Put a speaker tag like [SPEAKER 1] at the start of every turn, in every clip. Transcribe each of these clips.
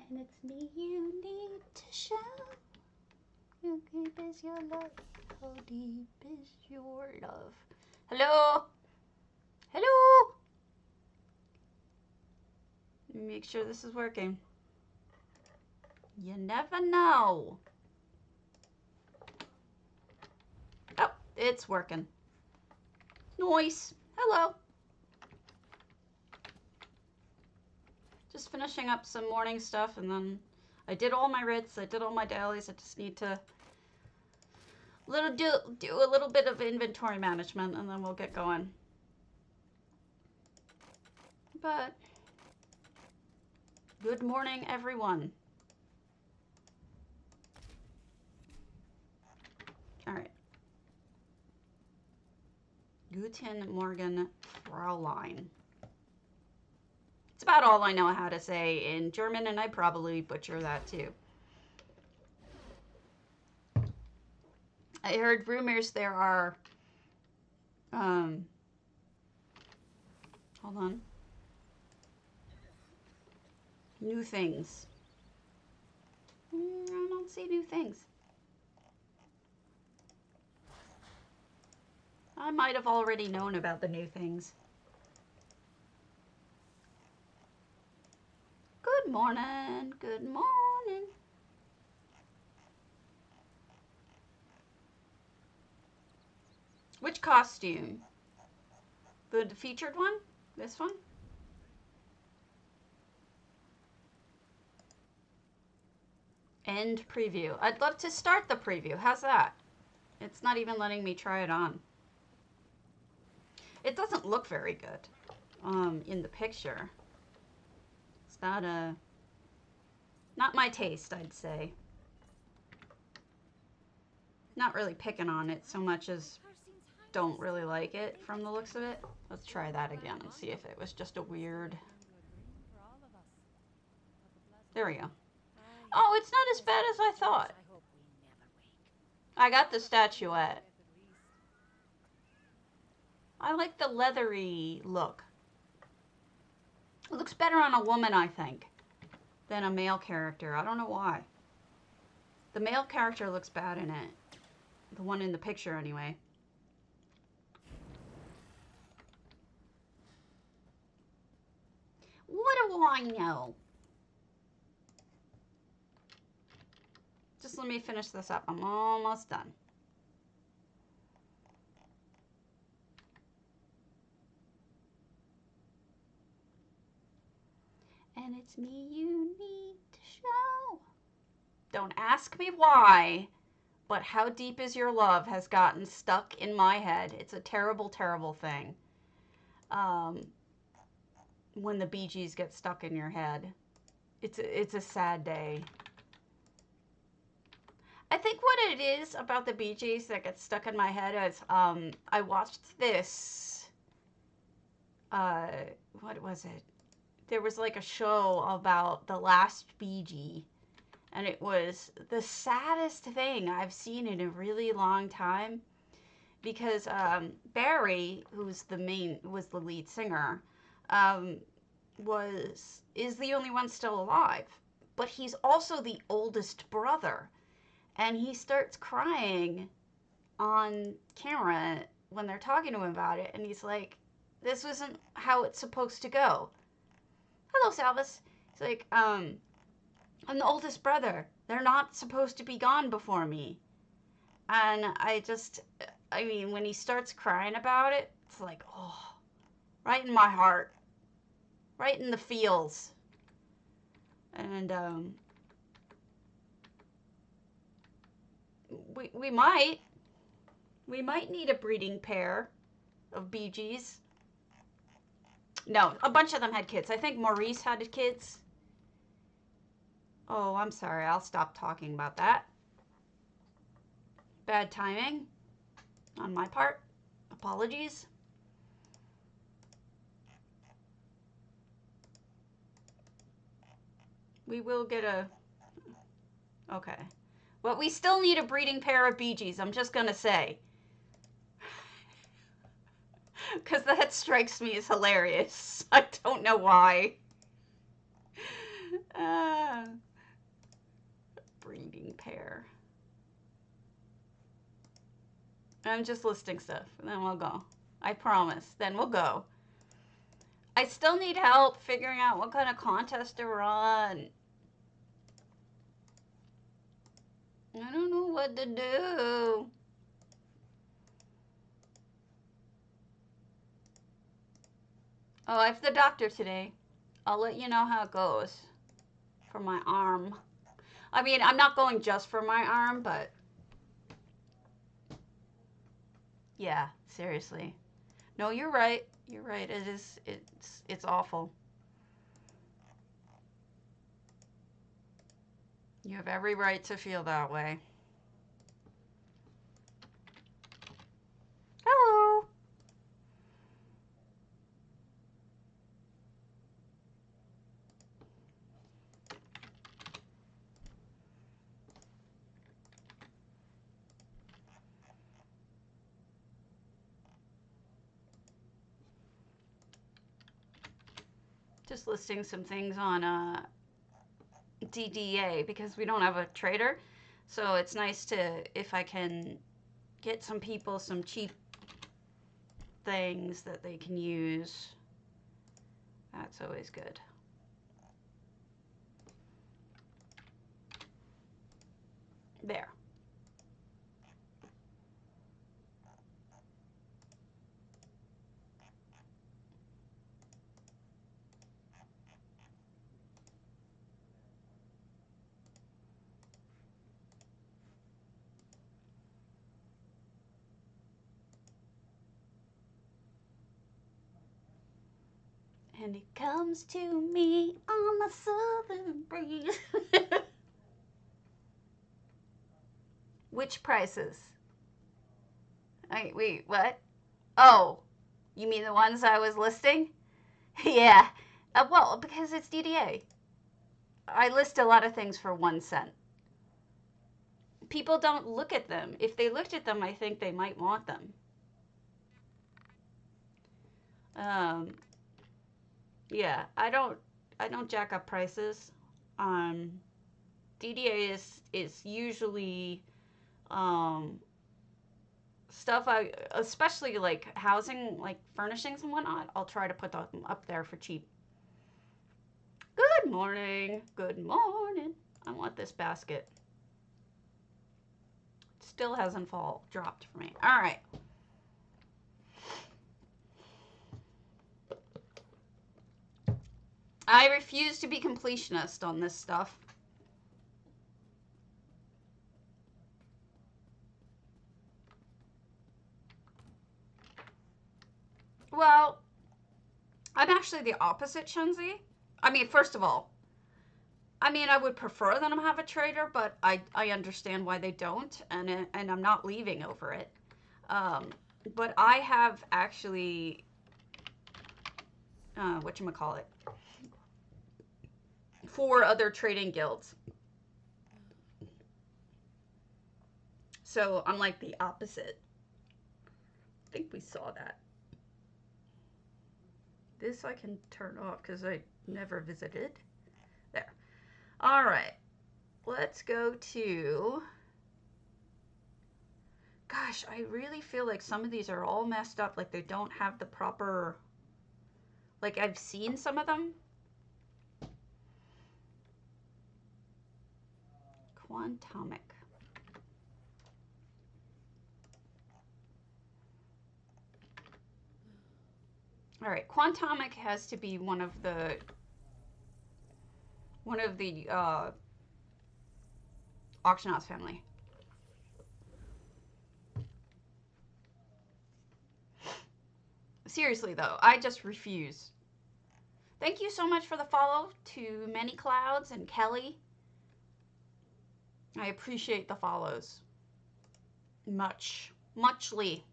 [SPEAKER 1] And it's me you need to show. How deep is your love? How deep is your love? Hello? Hello? Let me make sure this is working. You never know. Oh, it's working. Nice. Hello. Just finishing up some morning stuff, and then I did all my writs. I did all my dailies. I just need to do a little bit of inventory management, and then we'll get going. But good morning, everyone. All right. Guten Morgen, Fräulein. It's about all I know how to say in German, and I probably butcher that too. I heard rumors there are, hold on, new things. I don't see new things. I might have already known about the new things. Good morning, good morning. Which costume? The featured one? This one? End preview. I'd love to start the preview. How's that? It's not even letting me try it on. It doesn't look very good in the picture. It's not my taste, I'd say. Not really picking on it so much as don't really like it from the looks of it. Let's try that again and see if it was just a weird... There we go. Oh, it's not as bad as I thought. I got the statuette. I like the leathery look. It looks better on a woman, I think, than a male character. I don't know why. The male character looks bad in it. The one in the picture, anyway. What do I know? Just let me finish this up. I'm almost done. And it's me you need to show. Don't ask me why, but How Deep Is Your Love has gotten stuck in my head. It's a terrible, terrible thing. When the Bee Gees get stuck in your head. It's a sad day. I think what it is about the Bee Gees that gets stuck in my head is I watched this, what was it? There was like a show about the last Bee Gee, and it was the saddest thing I've seen in a really long time, because Barry, who's was the lead singer, is the only one still alive, but he's also the oldest brother, and he starts crying on camera when they're talking to him about it, and he's like, this wasn't how it's supposed to go. Hello, Salvis. He's like, I'm the oldest brother. They're not supposed to be gone before me. And I mean, when he starts crying about it, it's like, oh, right in my heart. Right in the feels. And, we might need a breeding pair of Bee Gees. No, a bunch of them had kids. I think Maurice had kids. Oh, I'm sorry. I'll stop talking about that. Bad timing on my part. Apologies. We will get a... Okay. But we still need a breeding pair of Bee Gees, I'm just going to say. Because that strikes me as hilarious. I don't know why. I'm just listing stuff, and then we'll go. I promise. Then we'll go. I still need help figuring out what kind of contest to run. I don't know what to do. Oh, I have the doctor today. I'll let you know how it goes for my arm. I mean, I'm not going just for my arm, but yeah, seriously. No, you're right. You're right. It is. It's awful. You have every right to feel that way. Hello. Just listing some things on DDA because we don't have a trader. So it's nice to, if I can get some people some cheap things that they can use. That's always good. There. And it comes to me on the southern breeze. Which prices? Wait, what? Oh, you mean the ones I was listing? Yeah. Well, because it's DDA. I list a lot of things for 1 cent. People don't look at them. If they looked at them, I think they might want them. Yeah, I don't jack up prices. DDA is usually stuff especially like housing, like furnishings and whatnot, I'll try to put them up there for cheap. Good morning. Good morning. I want this basket. Still hasn't dropped for me. All right. I refuse to be completionist on this stuff. Well, I'm actually the opposite, Shenzi. I mean, first of all, I would prefer them to have a trader, but I understand why they don't, and I'm not leaving over it. But I have actually, whatchamacallit, 4 other trading guilds. So I'm like the opposite. I think we saw that. This I can turn off because I never visited. There. All right. Let's go to... Gosh, I really feel like some of these are all messed up. Like they don't have the proper... Like I've seen some of them. Quantomic. All right, Quantomic has to be one of the auction house family. Seriously though, I just refuse. Thank you so much for the follow to Many Clouds and Kelly. I appreciate the follows. Muchly.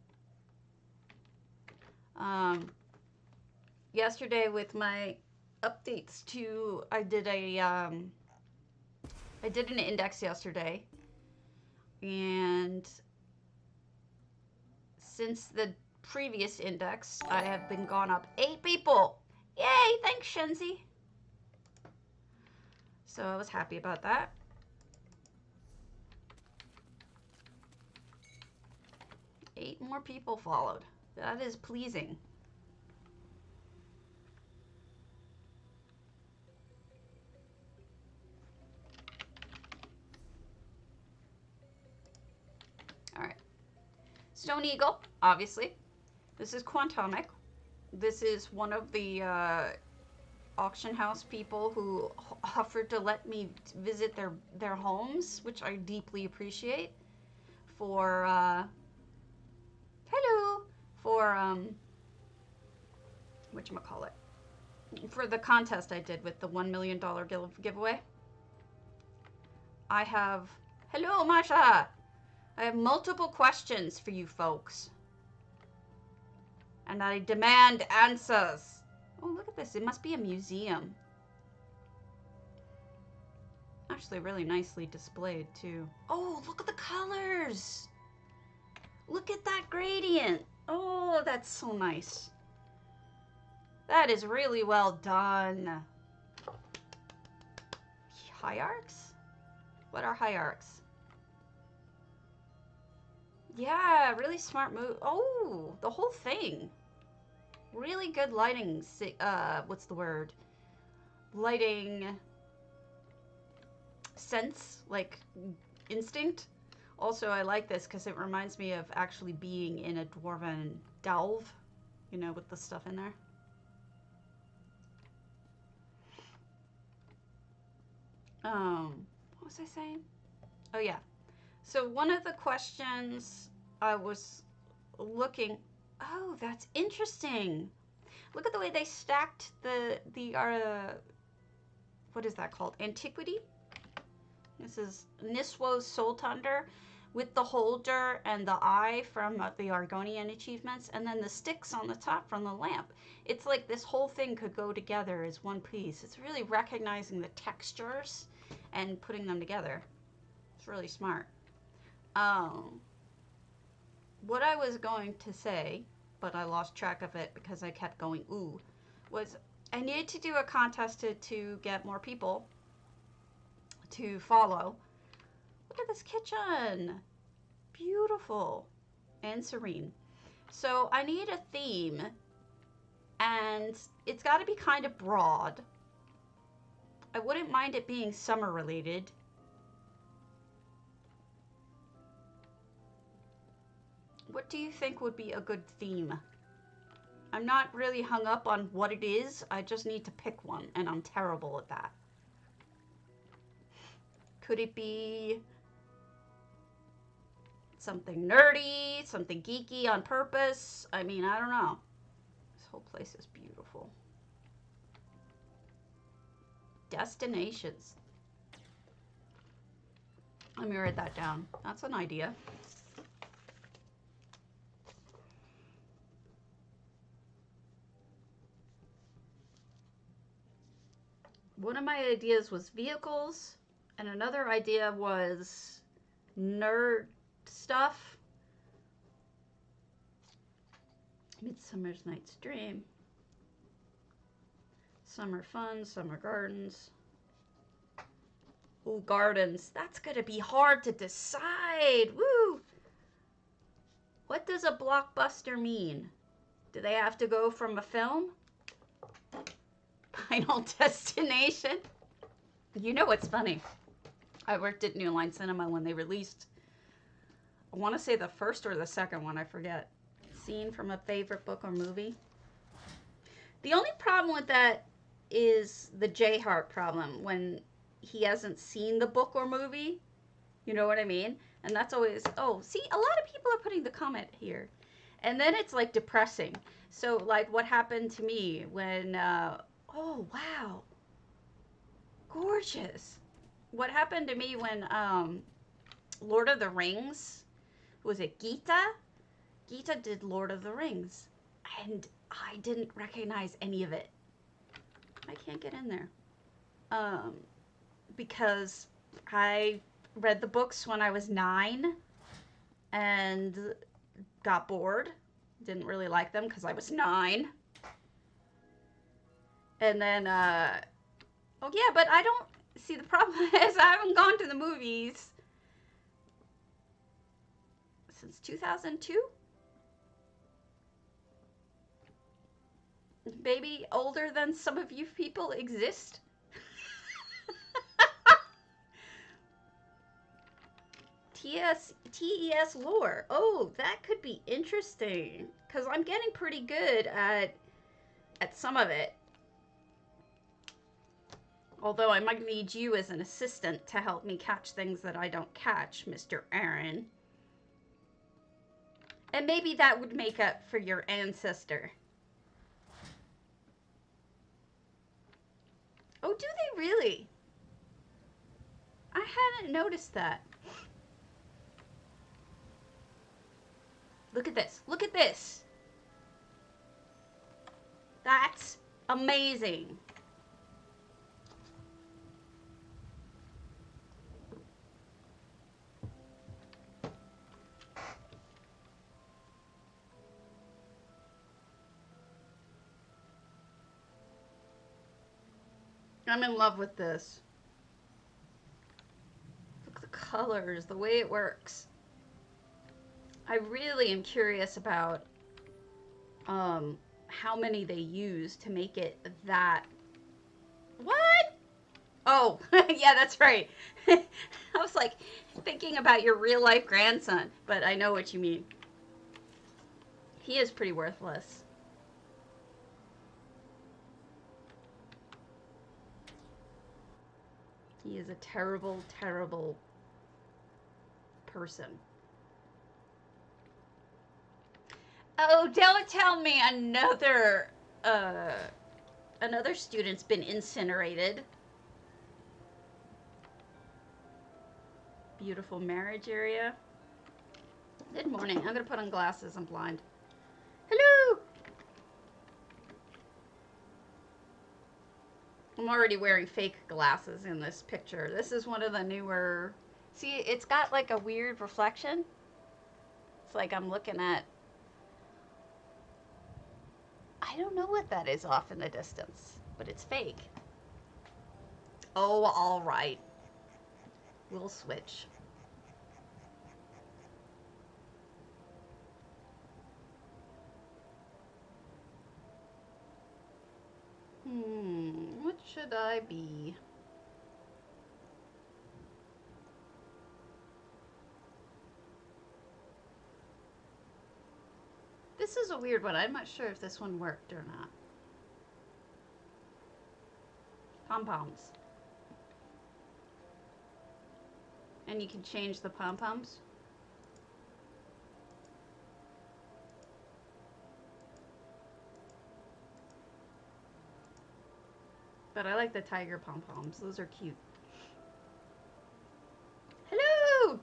[SPEAKER 1] Yesterday with my updates to, I did an index yesterday, and since the previous index, I have been gone up 8 people. Yay! Thanks, Shenzi. So I was happy about that. more people followed. That is pleasing. All right. Stone Eagle, obviously. This is Quantomic. This is one of the auction house people who offered to let me visit their homes, which I deeply appreciate. For hello, for whatchamacallit, for the contest I did with the $1 million giveaway. I have, hello Masha, I have multiple questions for you folks. And I demand answers. Oh, look at this. It must be a museum. Actually, really nicely displayed, too. Oh, look at the colors. Look at that gradient. Oh, that's so nice. That is really well done. Hierarchs? What are hierarchs? Yeah, really smart move. Oh, the whole thing. Really good lighting. What's the word? Lighting sense, like instinct. Also, I like this because it reminds me of actually being in a dwarven delve, you know, with the stuff in there. What was I saying? Oh yeah. So one of the questions I was looking, oh, that's interesting. Look at the way they stacked the what is that called? Antiquity? This is Niswo's Soul Thunder with the holder and the eye from the Argonian achievements, and then the sticks on the top from the lamp. It's like this whole thing could go together as one piece. It's really recognizing the textures and putting them together. It's really smart. What I was going to say, but I lost track of it because I kept going ooh, was I needed to do a contest to get more people to follow. Look at this kitchen. Beautiful and serene. So I need a theme, and it's got to be kind of broad. I wouldn't mind it being summer related. What do you think would be a good theme? I'm not really hung up on what it is. I just need to pick one, and I'm terrible at that. Could it be something nerdy, something geeky on purpose? I mean, I don't know. This whole place is beautiful. Destinations. Let me write that down. That's an idea. One of my ideas was vehicles, and another idea was nerd stuff. Midsummer's Night's Dream. Summer fun, summer gardens. Ooh, gardens. That's gonna be hard to decide. Woo! What does a blockbuster mean? Do they have to go from a film? Final Destination. You know what's funny? I worked at New Line Cinema when they released, I want to say the first or the second one, I forget. Scene from a favorite book or movie. The only problem with that is the J Hart problem, when he hasn't seen the book or movie. You know what I mean? And that's always, oh, see, a lot of people are putting the comment here. And then it's like depressing. So like what happened to me when, oh, wow. Gorgeous. What happened to me when Lord of the Rings, was it Gita? Gita did Lord of the Rings. And I didn't recognize any of it. I can't get in there. Because I read the books when I was 9 and got bored. Didn't really like them because I was 9. And then, oh yeah, but I don't, see the problem is I haven't gone to the movies since 2002. Maybe older than some of you people exist? TES lore. Oh, that could be interesting. Because I'm getting pretty good at some of it. Although I might need you as an assistant to help me catch things that I don't catch, Mr. Aaron. And maybe that would make up for your ancestor. Oh, do they really? I hadn't noticed that. Look at this. Look at this. That's amazing. I'm in love with this. Look at the colors, the way it works. I really am curious about how many they use to make it that. What? Oh, yeah, that's right. I was like thinking about your real life grandson, but I know what you mean. He is pretty worthless. He is a terrible, terrible person. Oh, don't tell me another student's been incinerated. Beautiful marriage area. Good morning. I'm gonna put on glasses. I'm blind. Hello. I'm already wearing fake glasses in this picture. This is one of the newer. See, it's got like a weird reflection. It's like I'm looking at. I don't know what that is off in the distance, but it's fake. Oh, all right. We'll switch. What should I be? This is a weird one. I'm not sure if this one worked or not. Pom-poms. And you can change the pom-poms. But I like the tiger pom-poms. Those are cute. Hello!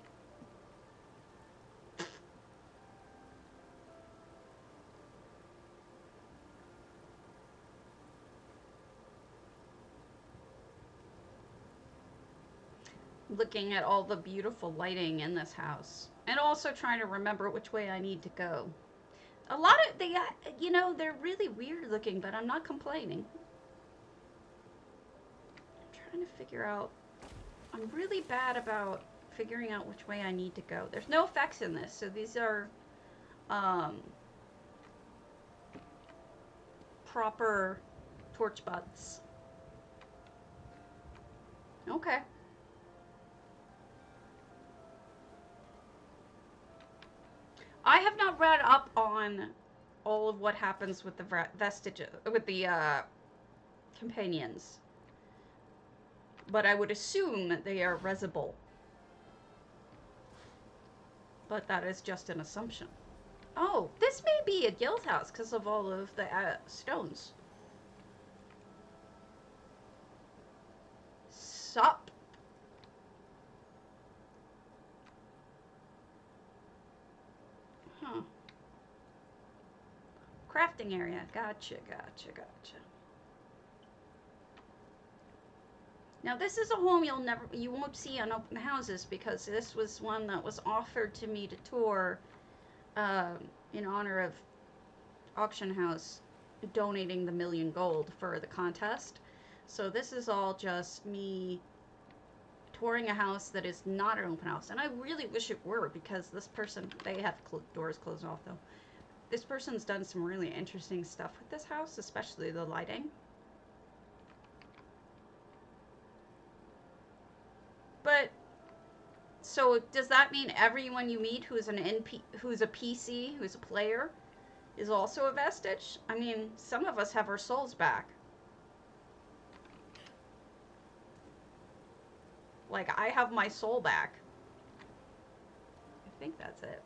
[SPEAKER 1] Looking at all the beautiful lighting in this house. And also trying to remember which way I need to go. A lot of, you know, they're really weird looking, but I'm not complaining. Trying to figure out. I'm really bad about figuring out which way I need to go. There's no effects in this, so these are proper torch buds. Okay. I have not read up on all of what happens with the vestiges, with the companions. But I would assume they are resible. But that is just an assumption. Oh, this may be a guild house because of all of the stones. Sup. Huh. Crafting area. Gotcha, gotcha, gotcha. Now this is a home you won't see on open houses because this was one that was offered to me to tour in honor of auction house donating the 1,000,000 gold for the contest. So this is all just me touring a house that is not an open house, and I really wish it were because this person, they have doors closed off though. this person's done some really interesting stuff with this house, especially the lighting. But so does that mean everyone you meet who's who's a PC, who's a player, is also a vestige? I mean, some of us have our souls back. Like, I have my soul back. I think that's it.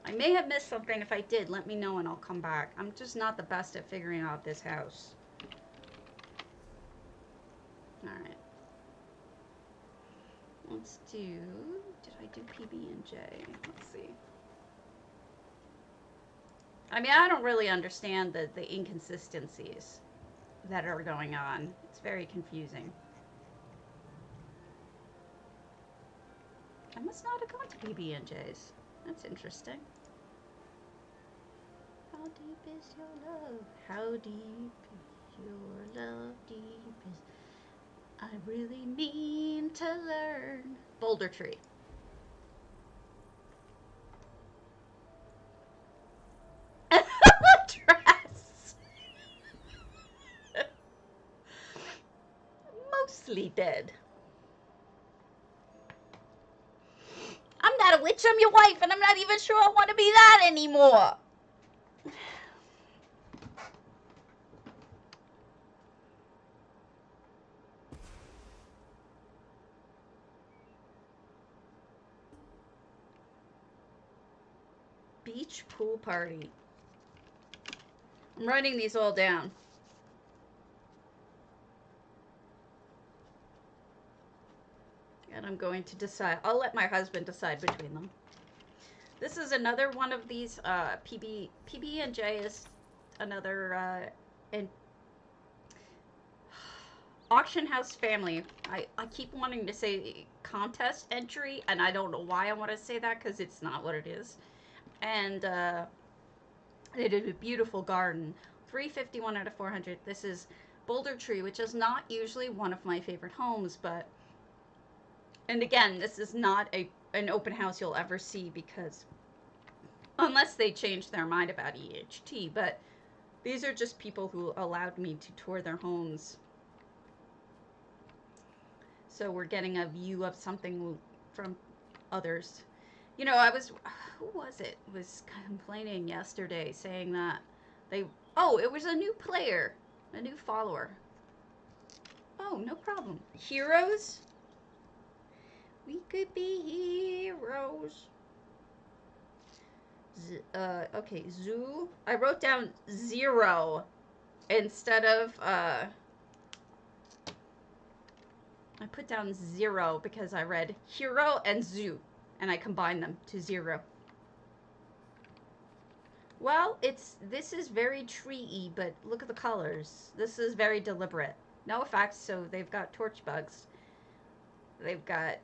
[SPEAKER 1] I may have missed something. If I did, let me know and I'll come back. I'm just not the best at figuring out this house. Alright. Let's do... Did I do PB&J? Let's see. I mean, I don't really understand the inconsistencies that are going on. It's very confusing. I must not have gone to PB&J's. That's interesting. How deep is your love? How deep is your love? Deep is... I really mean to learn. Bouldertree. Dress. Mostly dead. I'm not a witch, I'm your wife, and I'm not even sure I want to be that anymore. Beach pool party. I'm writing these all down. And I'm going to decide. I'll let my husband decide between them. This is another one of these PB&J is another auction house family. I keep wanting to say contest entry, and I don't know why I want to say that because it's not what it is. And they did a beautiful garden. 351 out of 400. This is Bouldertree, which is not usually one of my favorite homes, but... And again, this is not an open house you'll ever see because... Unless they change their mind about EHT, but these are just people who allowed me to tour their homes. So we're getting a view of something from others. You know, who was it? Was complaining yesterday saying that it was a new player, a new follower. Oh, no problem. Heroes? We could be heroes. Okay, zoo. I wrote down 0 instead of, I put down 0 because I read hero and zoo, and I combined them to 0. Well, this is very tree-y, but look at the colors. This is very deliberate. No effects, so they've got torch bugs. They've got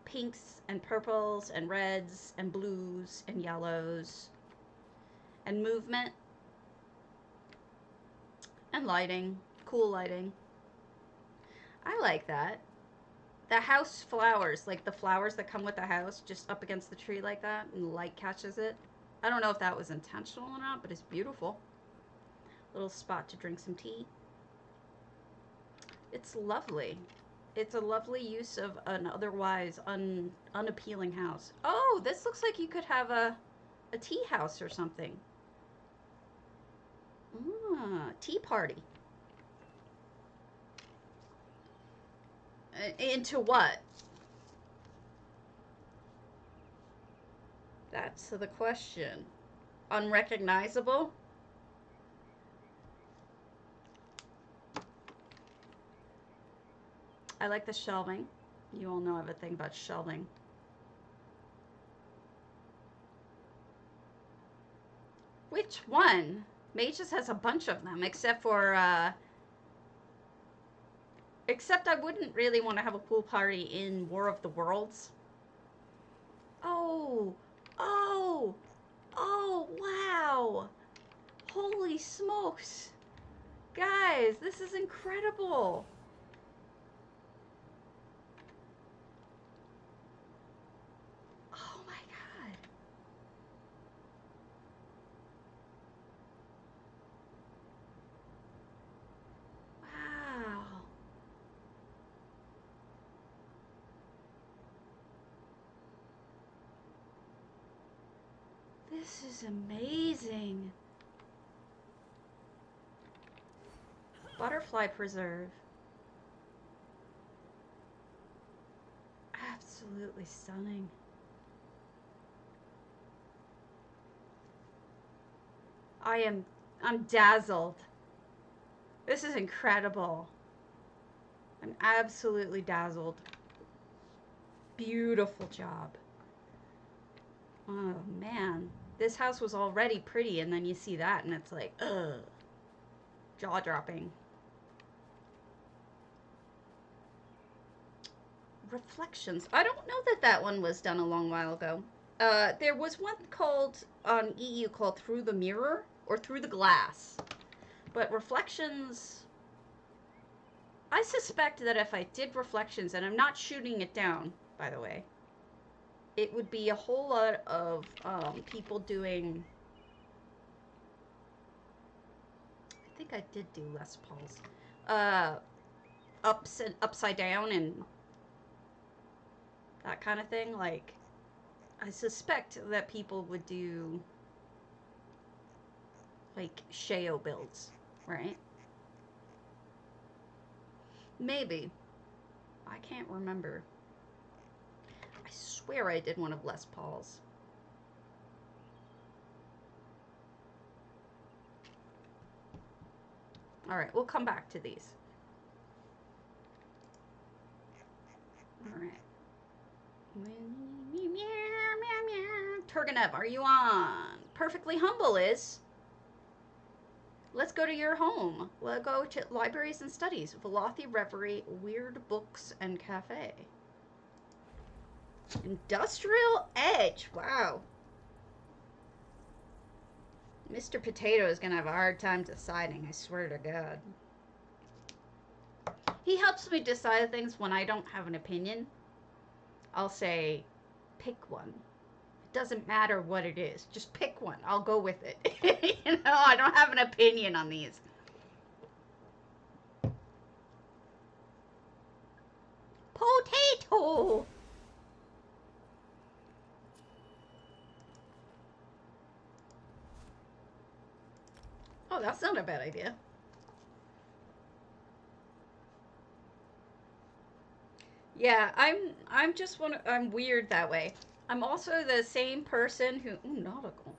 [SPEAKER 1] pinks and purples and reds and blues and yellows and movement and lighting, cool lighting. I like that. The house flowers, like the flowers that come with the house, just up against the tree like that, and the light catches it. I don't know if that was intentional or not, but it's beautiful. Little spot to drink some tea. It's lovely. It's a lovely use of an otherwise unappealing house. Oh, this looks like you could have a tea house or something. Tea party. Into what? That's the question. Unrecognizable? I like the shelving. You all know I have a thing about shelving. Which one? Mages has a bunch of them, except for, except I wouldn't really want to have a pool party in War of the Worlds. Oh, oh, oh, wow. Holy smokes. Guys, this is incredible. Oh my god. This is amazing. Butterfly preserve. Absolutely stunning. I'm dazzled. This is incredible. I'm absolutely dazzled. Beautiful job. Oh man, this house was already pretty, and then you see that and it's like, ugh, jaw-dropping. Reflections. I don't know that that one was done a long while ago. There was one called on EU called Through the Mirror or Through the Glass, but Reflections, I suspect that if I did Reflections, and I'm not shooting it down, by the way, it would be a whole lot of people doing, I think I did do Les Pauls, upside down and that kind of thing. Like, I suspect that people would do like Sheo builds, right? Maybe. I can't remember. I swear I did one of Les Paul's. Alright, we'll come back to these. Alright. Turgenev, are you on? Perfectly Humble is. Let's go to your home. We'll go to libraries and studies. Velothi, Reverie, Wyrd Books, and Cafe. Industrial Edge. Wow. Mr. Potato is going to have a hard time deciding, I swear to God. He helps me decide things when I don't have an opinion. I'll say, pick one. It doesn't matter what it is. Just pick one. I'll go with it. You know, I don't have an opinion on these. Potato! Oh, that's not a bad idea. Yeah, I'm weird that way. I'm also the same person who, ooh, nautical.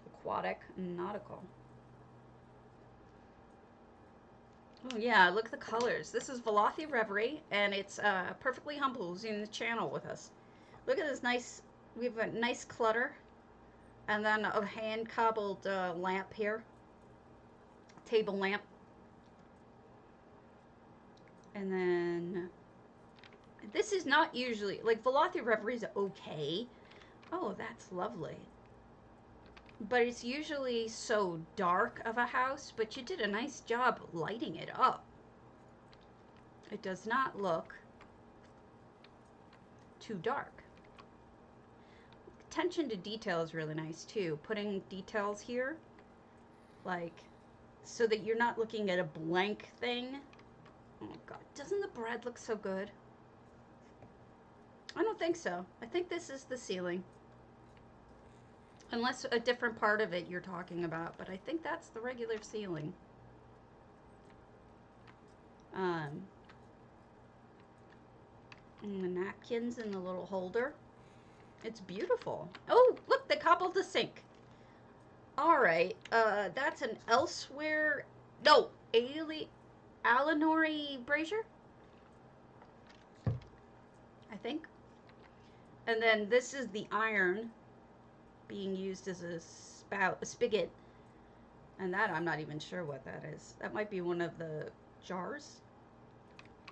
[SPEAKER 1] Aquatic, nautical. Oh yeah, look at the colors. This is Velothi Reverie, and it's Perfectly Humble who's in the channel with us. Look at this nice, we have a nice clutter, and then a hand-cobbled lamp here. Table lamp. And then, this is not usually, like, Velothi Reverie is okay. Oh, that's lovely. But it's usually so dark of a house, but you did a nice job lighting it up. It does not look too dark. Attention to detail is really nice too. Putting details here, like, so that you're not looking at a blank thing. Oh God, doesn't the bread look so good? I don't think so. I think this is the ceiling. Unless a different part of it you're talking about, but I think that's the regular ceiling. And the napkins in the little holder. It's beautiful. Oh, look, they cobbled the sink. Alright, that's an elsewhere, no, Alinori brazier, I think. And then this is the iron being used as a spigot. And that, I'm not even sure what that is. That might be one of the jars.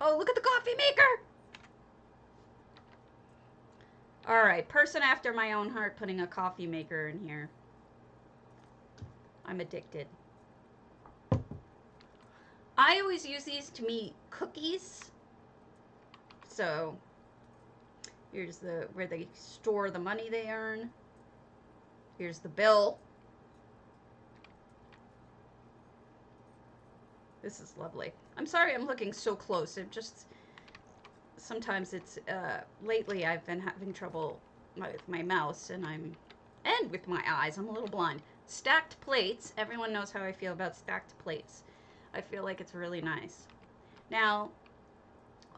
[SPEAKER 1] Oh, look at the coffee maker! Alright, person after my own heart putting a coffee maker in here. I'm addicted. I always use these to make cookies. So, here's where they store the money they earn. Here's the bill. This is lovely. I'm sorry I'm looking so close. It just, sometimes it's, lately I've been having trouble with my mouse, and with my eyes. I'm a little blind. Stacked plates. Everyone knows how I feel about stacked plates. I feel like it's really nice. Now,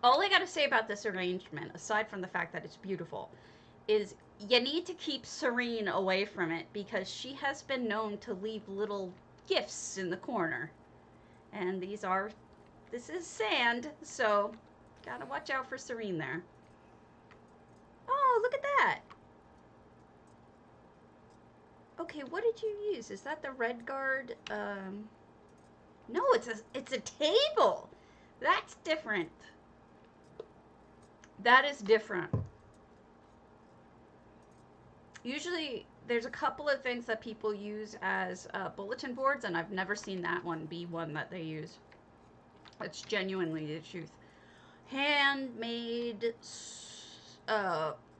[SPEAKER 1] all I gotta say about this arrangement, aside from the fact that it's beautiful, is you need to keep Serene away from it because she has been known to leave little gifts in the corner. And this is sand, so gotta watch out for Serene there. Oh, look at that. Okay, what did you use? Is that the red guard? No, it's a table. That's different. That is different. Usually, there's a couple of things that people use as bulletin boards, and I've never seen that one be one that they use. It's genuinely the truth. Handmade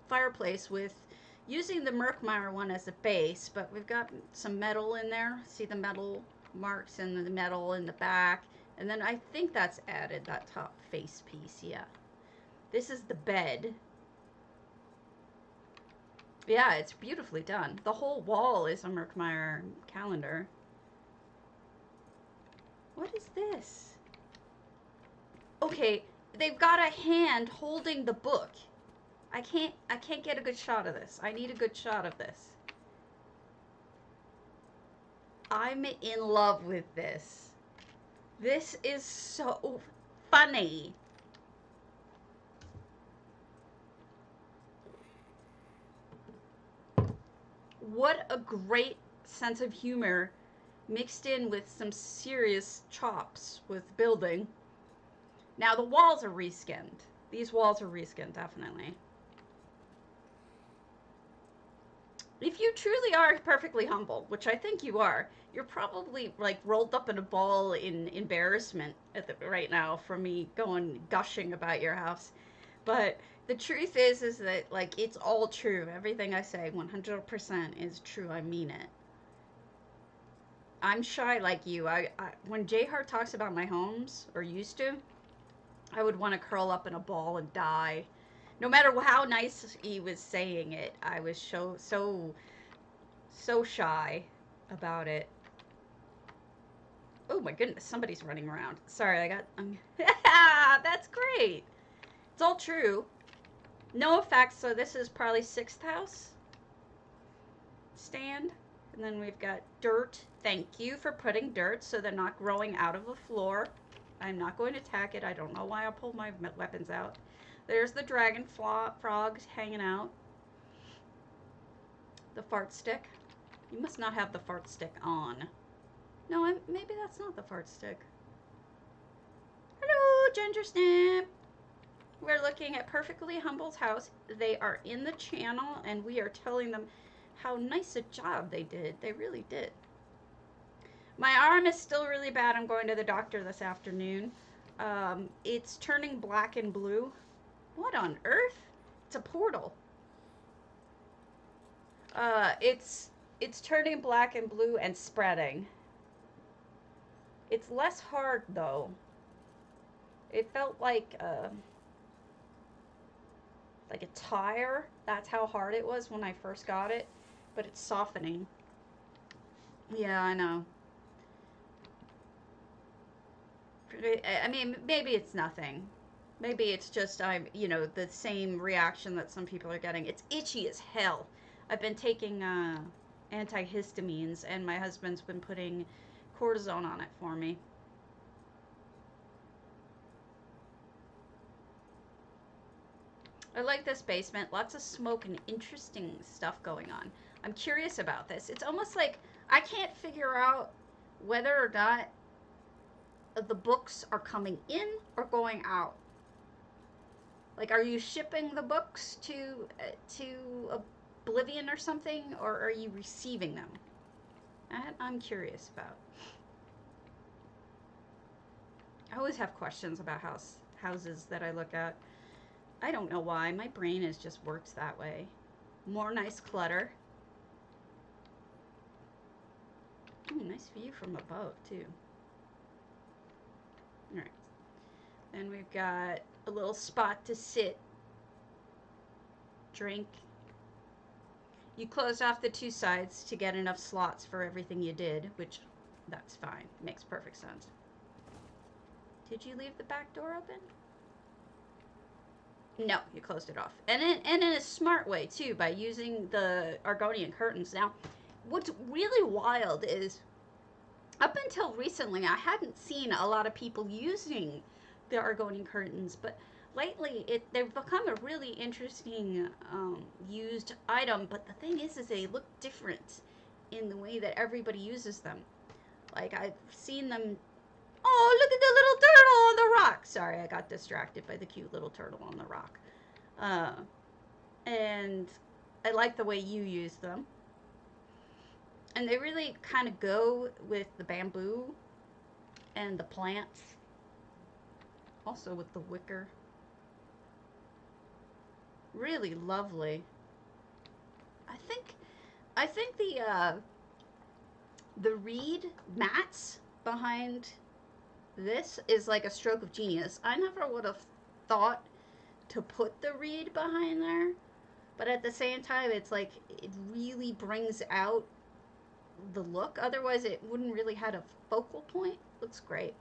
[SPEAKER 1] fireplace with using the lakemire one as a base, but we've got some metal in there. See the metal marks and the metal in the back. And then I think that's added, that top face piece, yeah. This is the bed. Yeah, it's beautifully done. The whole wall is a lakemire calendar. What is this? Okay, they've got a hand holding the book. I can't get a good shot of this. I need a good shot of this. I'm in love with this. This is so funny. What a great sense of humor mixed in with some serious chops with building. Now the walls are reskinned. These walls are reskinned, definitely. If you truly are perfectly humble, which I think you are, you're probably like rolled up in a ball in embarrassment right now from me gushing about your house. But the truth is that like it's all true. Everything I say 100% is true. I mean it. I'm shy like you. When J Hart talks about my homes, or used to, I would want to curl up in a ball and die. No matter how nice he was saying it, I was so shy about it. Oh my goodness, somebody's running around. Sorry, I got... That's great. It's all true. No effects, so this is probably 6th house. Stand. And then we've got dirt. Thank you for putting dirt so they're not growing out of the floor. I'm not going to attack it. I don't know why I pulled my weapons out. There's the dragon frogs hanging out. The fart stick. You must not have the fart stick on. No, maybe that's not the fart stick. Hello, Ginger Snap. We're looking at Perfectly Humble's house. They are in the channel, and we are telling them how nice a job they did. They really did. My arm is still really bad. I'm going to the doctor this afternoon. It's turning black and blue. What on earth? It's a portal. It's turning black and blue and spreading. It's less hard though. It felt like a tire. That's how hard it was when I first got it, but it's softening. Yeah, I know. I mean, maybe it's nothing. Maybe it's just the same reaction that some people are getting. It's itchy as hell. I've been taking antihistamines, and my husband's been putting cortisone on it for me. I like this basement. Lots of smoke and interesting stuff going on. I'm curious about this. It's almost like I can't figure out whether or not the books are coming in or going out. Like, are you shipping the books to Oblivion or something, or are you receiving them? That I'm curious about. I always have questions about houses that I look at. I don't know why. My brain just works that way. More nice clutter. Ooh, nice view from above, too. Alright. Then we've got a little spot to sit, drink, You closed off the two sides to get enough slots for everything you did, which that's fine. Makes perfect sense. Did you leave the back door open? No, you closed it off. And in a smart way, too, by using the Argonian curtains. Now, what's really wild is, up until recently, I hadn't seen a lot of people using the Argonian curtains, but lately they've become a really interesting used item. But the thing is they look different in the way that everybody uses them. Like, I've seen them. Oh, look at the little turtle on the rock. Sorry, I got distracted by the cute little turtle on the rock. And I like the way you use them. And they really kind of go with the bamboo and the plants. Also with the wicker. Really lovely. I think the reed mats behind this is like a stroke of genius. I never would have thought to put the reed behind there, but at the same time, it's like it really brings out the look. Otherwise, it wouldn't really have a focal point. Looks great.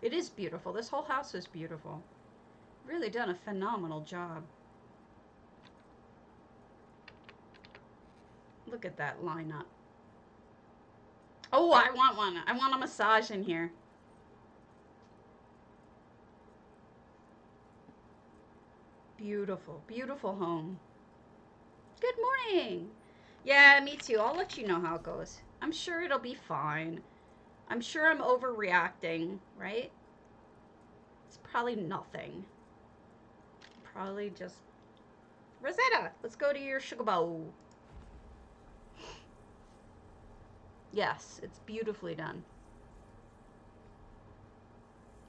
[SPEAKER 1] It is beautiful. This whole house is beautiful. Really done a phenomenal job. Look at that lineup. Oh, I want one. I want a massage in here. Beautiful, beautiful home. Good morning. Yeah, me too. I'll let you know how it goes. I'm sure it'll be fine. I'm sure I'm overreacting, right? It's probably nothing. Probably just... Rosetta, let's go to your sugar bowl. Yes, it's beautifully done.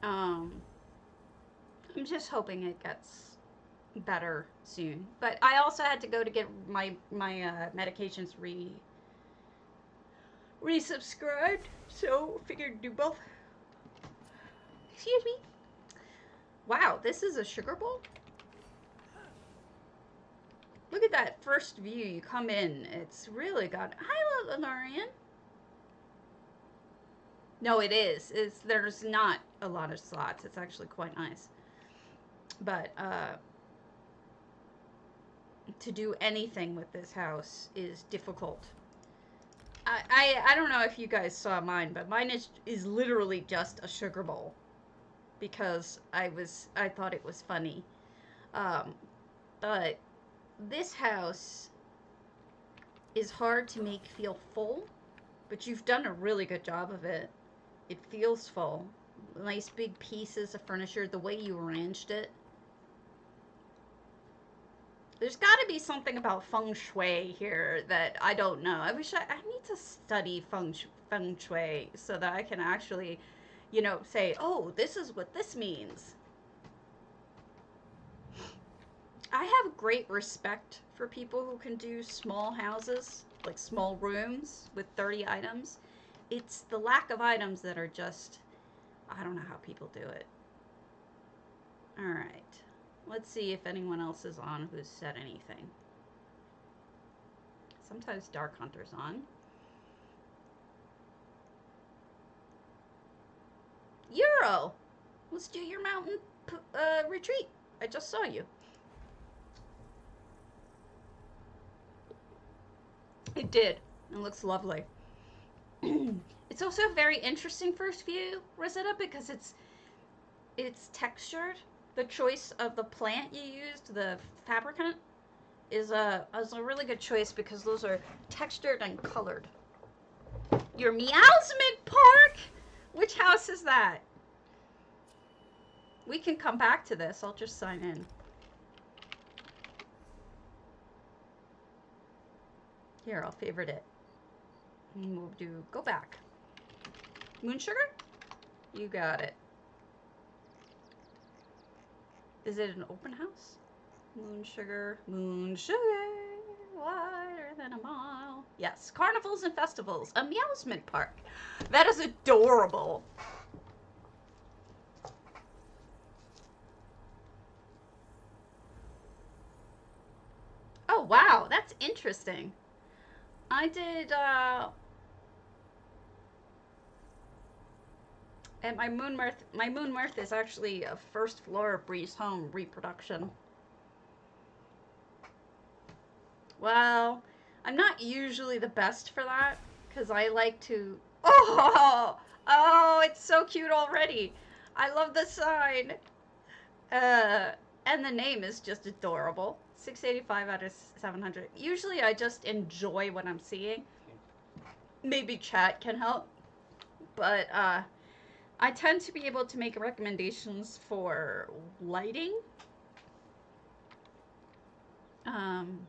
[SPEAKER 1] I'm just hoping it gets better soon. But I also had to go to get my medications resubscribed, so figured do both. Excuse me. Wow, this is a sugar bowl? Look at that first view. You come in. It's really got... Hi, lotlurien. No, it is. There's not a lot of slots. It's actually quite nice. But to do anything with this house is difficult. I don't know if you guys saw mine, but mine is literally just a sugar bowl because I thought it was funny. But this house is hard to make feel full, but you've done a really good job of it. It feels full. Nice big pieces of furniture, the way you arranged it. There's got to be something about feng shui here that I don't know. I wish I need to study feng shui so that I can actually, you know, say, oh, this is what this means. I have great respect for people who can do small houses, like small rooms with 30 items. It's the lack of items that are just, I don't know how people do it. All right. Let's see if anyone else is on who's said anything. Sometimes Dark Hunter's on. Euro! Let's do your mountain retreat. I just saw you. It did. It looks lovely. It's also a very interesting first view, Rosetta, because it's textured. The choice of the plant you used, the fabricant, is a really good choice because those are textured and colored. Your Ameowsment Park? Which house is that? We can come back to this. I'll just sign in. Here, I'll favorite it. And we'll do go back. Moonsugar? You got it. Is it an open house? Moonsugar, wider than a mile. Yes, carnivals and festivals. Ameowsment Park. That is adorable. wow, that's interesting. I did, and my moon mirth is actually a first floor breeze home reproduction. Well, I'm not usually the best for that, because I like to, oh, it's so cute already. I love the sign. And the name is just adorable. 685 out of 700. Usually I just enjoy what I'm seeing. Maybe chat can help. But, I tend to be able to make recommendations for lighting. And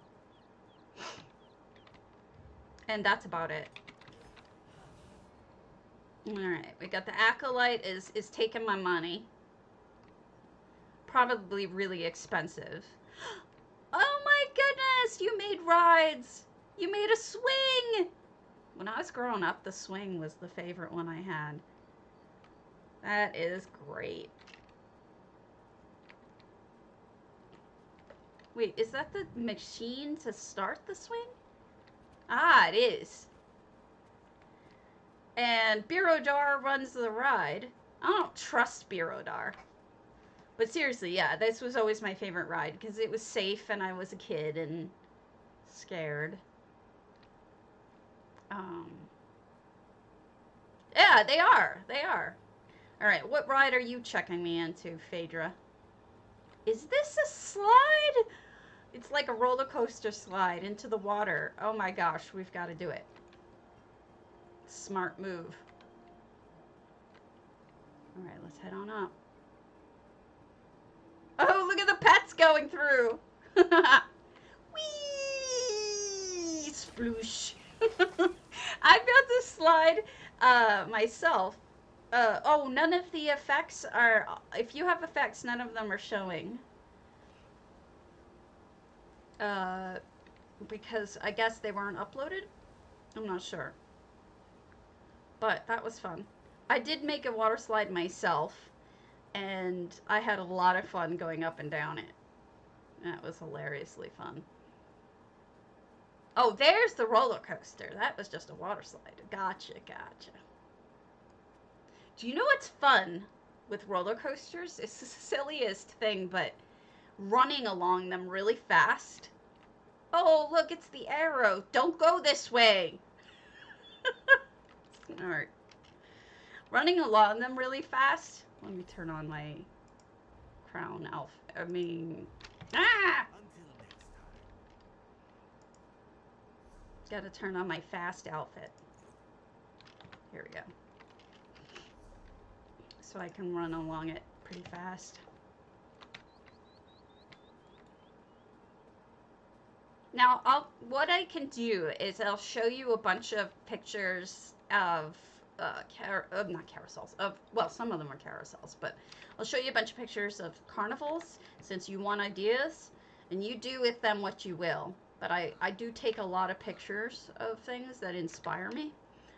[SPEAKER 1] that's about it. Alright, we got the acolyte is taking my money. Probably really expensive. Oh my goodness, you made rides. You made a swing. When I was growing up, the swing was the favorite one I had. That is great. Wait, is that the machine to start the swing? Ah, it is. And Birodar runs the ride. I don't trust Birodar. But seriously, yeah, this was always my favorite ride because it was safe and I was a kid and scared. Yeah, they are. They are. Alright, what ride are you checking me into, Phaedra? Is this a slide? It's like a roller coaster slide into the water. Oh my gosh, we've got to do it. Smart move. Alright, let's head on up. Oh, look at the pets going through. Whee! Sploosh. I've got this slide myself. Oh, none of the effects are... If you have effects, none of them are showing. Because I guess they weren't uploaded? I'm not sure. But that was fun. I did make a water slide myself. And I had a lot of fun going up and down it. That was hilariously fun. Oh, there's the roller coaster. That was just a water slide. Gotcha, gotcha. Do you know what's fun with roller coasters? It's the silliest thing, but running along them really fast. Oh, look, it's the arrow. Don't go this way. Alright. Running along them really fast. Let me turn on my crown outfit. I mean, Gotta turn on my fast outfit. Here we go. So I can run along it pretty fast. Now, what I can do is I'll show you a bunch of pictures of not carousels, well, some of them are carousels, but I'll show you a bunch of pictures of carnivals since you want ideas, and you do with them what you will. But I do take a lot of pictures of things that inspire me,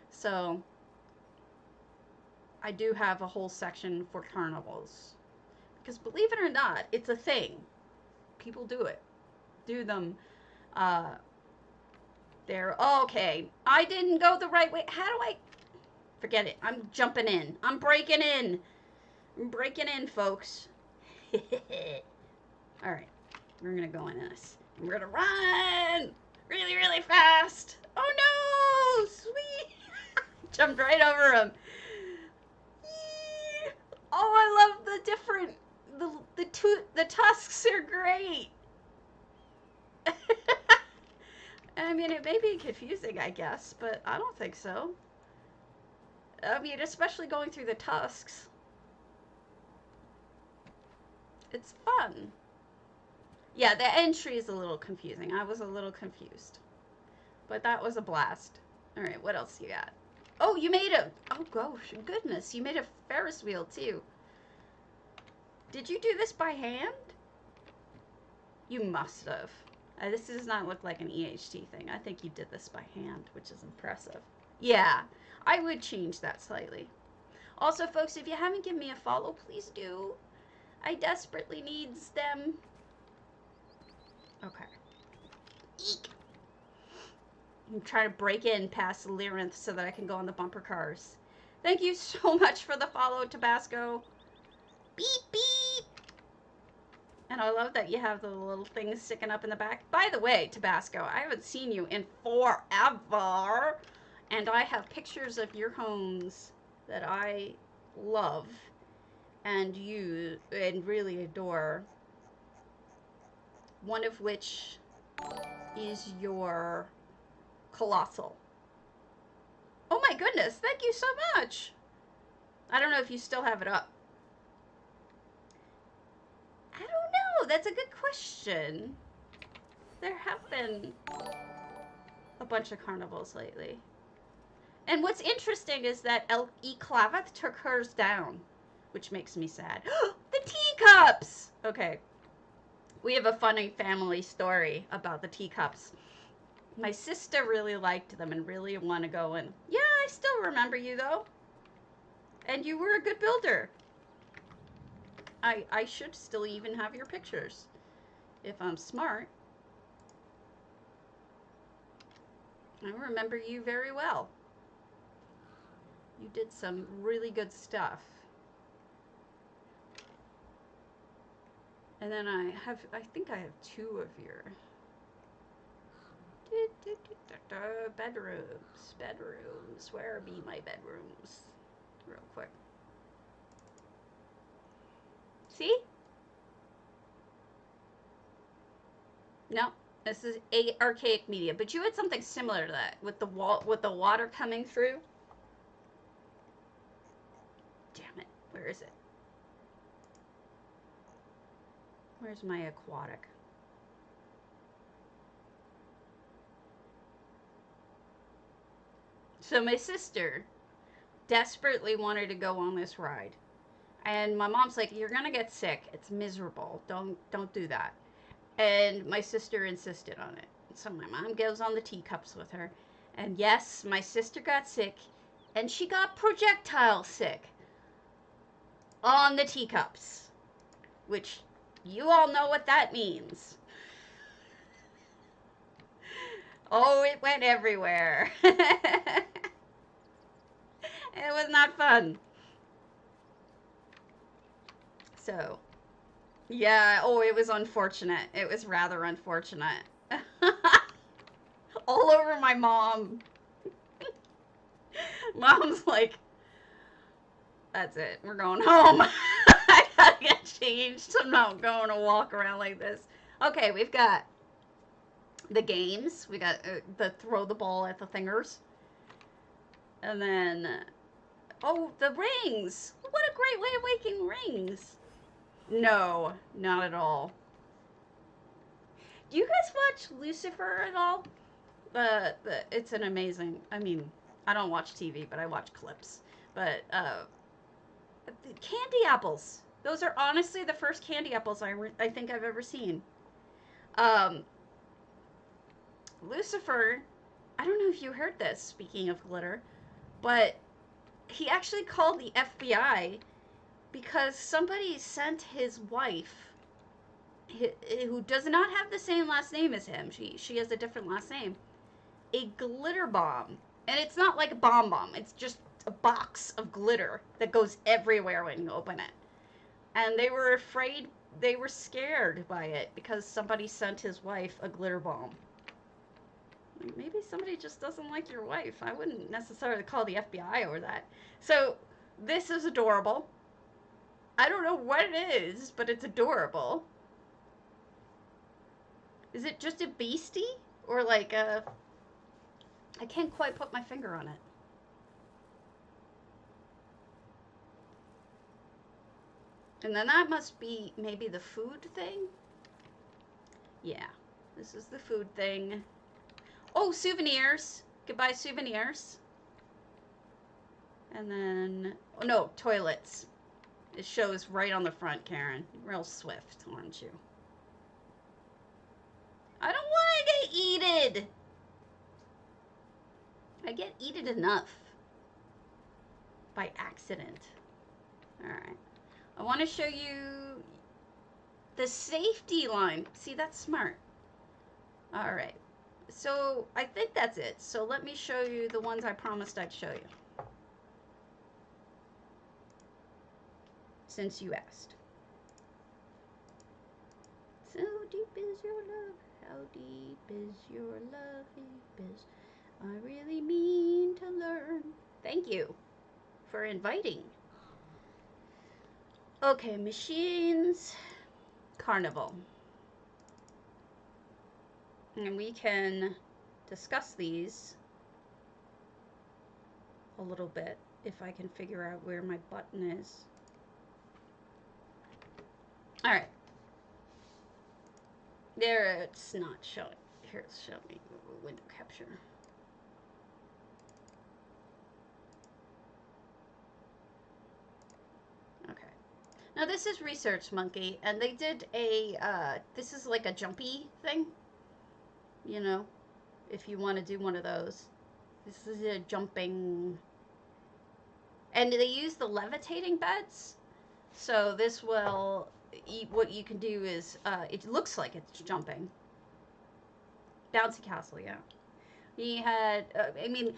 [SPEAKER 1] so I do have a whole section for carnivals, because believe it or not, it's a thing. People do it. Do them. There. Okay. I didn't go the right way. How do I... Forget it. I'm jumping in. I'm breaking in. I'm breaking in, folks. Alright. We're going to go in this. We're going to run really, really fast. Oh, no. Sweet. Jumped right over him. Oh, I love the different... The tusks are great. I mean, it may be confusing, I guess, but I don't think so. I mean, especially going through the tusks. It's fun. Yeah, the entry is a little confusing. I was a little confused. But that was a blast. Alright, what else you got? Oh, you made a... Oh, gosh, goodness. You made a Ferris wheel, too. Did you do this by hand? You must have. This does not look like an EHT thing. I think you did this by hand, which is impressive. Yeah, I would change that slightly. Also, folks, if you haven't given me a follow, please do. I desperately needs them. Okay. Eek. I'm trying to break in past Lyrinth so that I can go on the bumper cars. Thank you so much for the follow, Tabasco. Beep, beep. And I love that you have the little things sticking up in the back. By the way, Tabasco, I haven't seen you in forever. And I have pictures of your homes that I love and use and really adore. One of which is your colossal. Oh my goodness, thank you so much. I don't know if you still have it up. I don't know, that's a good question. There have been a bunch of carnivals lately. And what's interesting is that Eclaveth took hers down, which makes me sad. The teacups! Okay, we have a funny family story about the teacups. My sister really liked them and really want to go and, yeah, I still remember you though. And you were a good builder. I should still even have your pictures if I'm smart. I remember you very well. You did some really good stuff. And then I think I have two of your bedrooms. Where be my bedrooms? Real quick. See? No, this is archaic media, but you had something similar to that with the water coming through. Damn it! Where is it? Where's my aquatic? So my sister desperately wanted to go on this ride. And my mom's like, you're gonna get sick. It's miserable. Don't do that. And my sister insisted on it. So my mom goes on the teacups with her. And yes, my sister got sick. And she got projectile sick. On the teacups. Which, you all know what that means. Oh, it went everywhere. It was not fun. So, yeah, oh, it was unfortunate. It was rather unfortunate. All over my mom. Mom's like, that's it. We're going home. I gotta get changed. I'm not going to walk around like this. Okay, we've got the games. We got the throw the ball at the fingers. And then, oh, the rings. What a great way of making rings. No, not at all. Do you guys watch Lucifer at all? It's an amazing, I mean, I don't watch TV, but I watch clips. But, candy apples. Those are honestly the first candy apples I think I've ever seen. Lucifer, I don't know if you heard this, speaking of glitter, but he actually called the FBI because somebody sent his wife, who does not have the same last name as him, she has a different last name, a glitter bomb. And it's not like a bomb, it's just a box of glitter that goes everywhere when you open it. And they were afraid, they were scared by it because somebody sent his wife a glitter bomb. Maybe somebody just doesn't like your wife. I wouldn't necessarily call the FBI over that. So, this is adorable. I don't know what it is, but it's adorable. Is it just a beastie? Or like a... I can't quite put my finger on it. And then that must be maybe the food thing? Yeah, this is the food thing. Oh, souvenirs. Goodbye, souvenirs. And then, oh no, toilets. It shows right on the front, Karen. Real swift, aren't you? I don't want to get eated. I get eaten enough. By accident. Alright. I want to show you the safety line. See, that's smart. Alright. So I think that's it. So let me show you the ones I promised I'd show you, since you asked. So deep is your love, how deep is your love, is I really mean to learn. Thank you for inviting. Okay, machines, carnival. And we can discuss these a little bit if I can figure out where my button is. All right. There, it's not showing. Here, it's showing window capture. Okay. Now this is Research Monkey, and they did a, this is like a jumpy thing. You know, if you want to do one of those. This is a jumping, and they use the levitating beds. So this will, what you can do is, it looks like it's jumping. Bouncy castle, yeah. He had, I mean,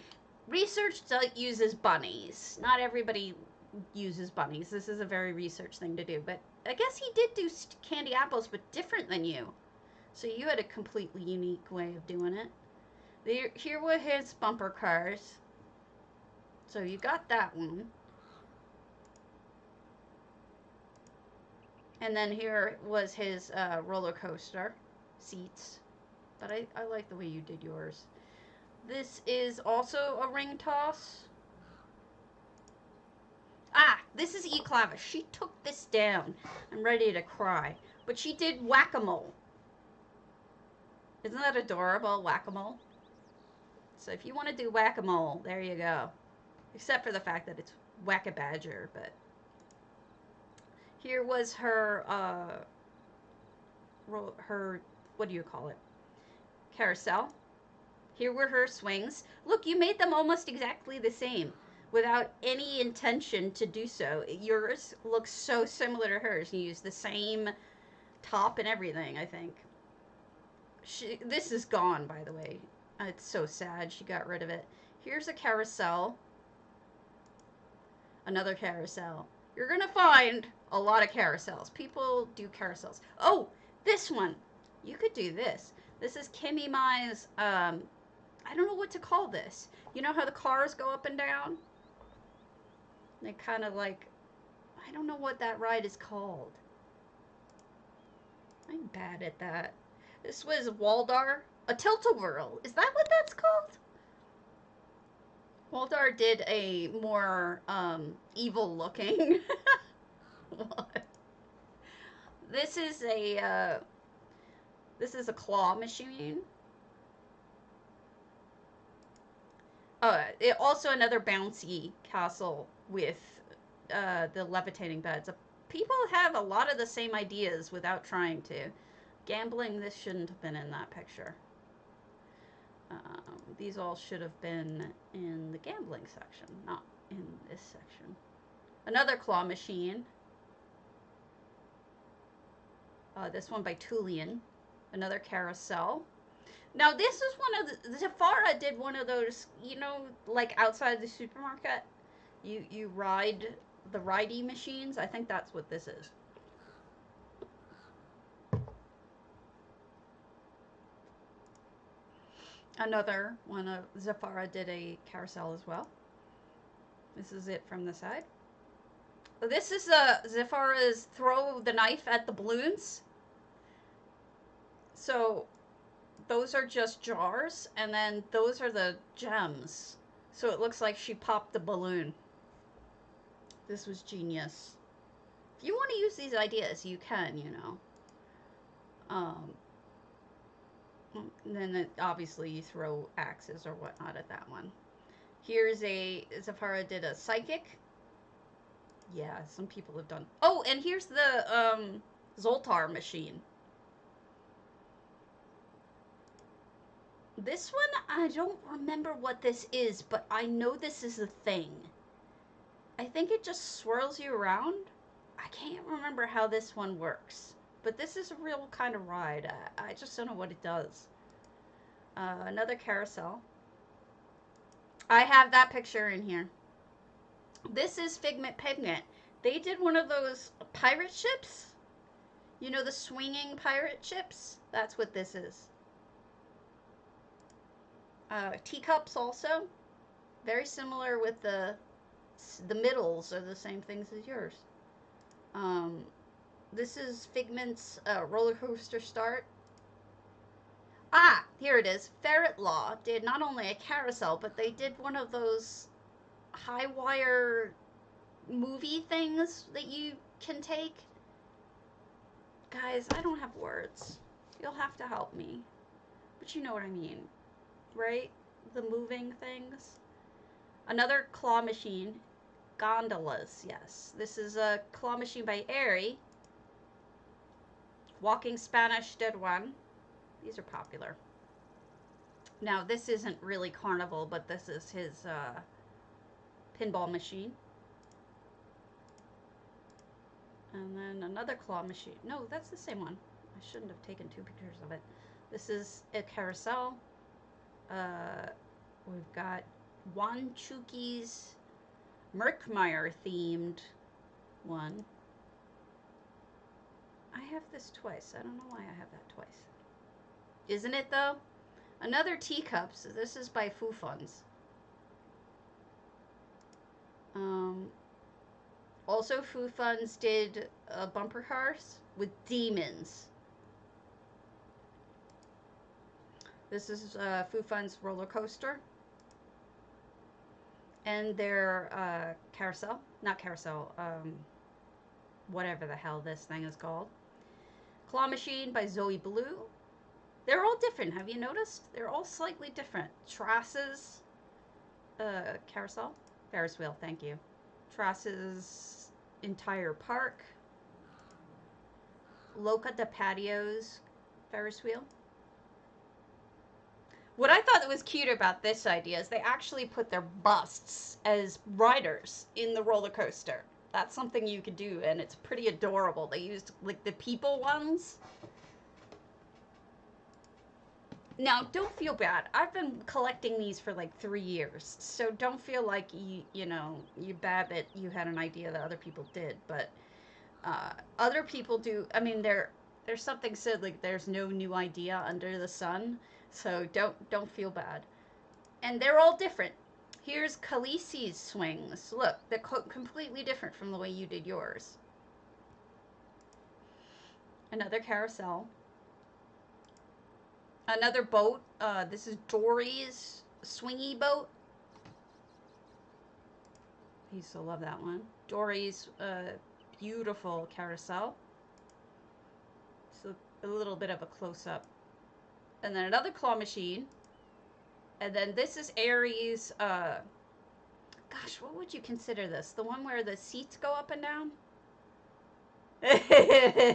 [SPEAKER 1] research uses bunnies. Not everybody uses bunnies. This is a very research thing to do. But I guess he did do candy apples, but different than you. So you had a completely unique way of doing it. Here were his bumper cars. So you got that one. And then here was his roller coaster seats. But I like the way you did yours. This is also a ring toss. Ah, this is E. Clavis. She took this down. I'm ready to cry. But she did whack-a-mole. Isn't that adorable, whack-a-mole? So if you want to do whack-a-mole, there you go. Except for the fact that it's whack-a-badger, but... Here was her, what do you call it? Carousel. Here were her swings. Look, you made them almost exactly the same without any intention to do so. Yours looks so similar to hers. You used the same top and everything, I think. This is gone, by the way. It's so sad she got rid of it. Here's a carousel. Another carousel. You're going to find a lot of carousels. People do carousels. Oh, this one. You could do this. This is Gimme, I don't know what to call this. You know how the cars go up and down? They kind of like, I don't know what that ride is called. I'm bad at that. This was Waldar. A tilt-a-whirl. Is that what that's called? Waldar did a more evil looking. What? This is a claw machine. Also another bouncy castle with the levitating beds. People have a lot of the same ideas without trying to. Gambling, this shouldn't have been in that picture. These all should have been in the gambling section, not in this section. Another claw machine. This one by Tulian. Another carousel. Now this is one of the Zafara did one of those, you know, like outside the supermarket, you ride the ridey machines. I think that's what this is. Another one of Zafara did a carousel as well. This is it from the side. This is Zafara's throw the knife at the balloons. So those are just jars, and then those are the gems. So it looks like she popped the balloon. This was genius. If you want to use these ideas, you can, you know. And then obviously you throw axes or whatnot at that one. Here's Zafara did a psychic. Yeah, some people have done. Oh, and here's the Zoltar machine. This one, I don't remember what this is, but I know this is a thing. I think it just swirls you around. I can't remember how this one works. But this is a real kind of ride. I just don't know what it does. Another carousel. I have that picture in here. This is Figment Pigment. They did one of those pirate ships. You know, the swinging pirate ships? That's what this is. Teacups also. Very similar with the middles are the same things as yours. This is Figment's roller coaster start. Ah, here it is. Ferret Law did not only a carousel, but they did one of those high wire movie things that you can take. Guys, I don't have words. You'll have to help me. But you know what I mean, right? The moving things. Another claw machine. Gondolas, yes. This is a claw machine by Airy. Walking Spanish did one. These are popular. Now, this isn't really Carnival, but this is his pinball machine. And then another claw machine. No, that's the same one. I shouldn't have taken two pictures of it. This is a carousel. We've got Juan Chuki's Lakemire themed one. I have this twice. I don't know why I have that twice. Isn't it though? Another teacups. This is by Foo Funds. Also, Foo Funds did bumper cars with demons. This is Foo Funds roller coaster. And their carousel. Not carousel. Whatever the hell this thing is called. Claw Machine by Zoe Blue. They're all different. Have you noticed? They're all slightly different. Trasses. Carousel. Ferris wheel. Thank you. Trasses entire park. Loca de Patios Ferris wheel. What I thought was cute about this idea is they actually put their busts as riders in the roller coaster. That's something you could do, and it's pretty adorable. They used like the people ones. Now, don't feel bad. I've been collecting these for like 3 years, so don't feel like you know, you bad that you had an idea that other people did. But other people do. I mean, there's something said like there's no new idea under the sun, so don't feel bad. And they're all different. Here's Khaleesi's swings. Look, they're completely different from the way you did yours. Another carousel. Another boat. This is Dory's swingy boat. I used to love that one. Dory's beautiful carousel. So a little bit of a close-up. And then another claw machine. And then this is Aries. Gosh, what would you consider this? The one where the seats go up and down?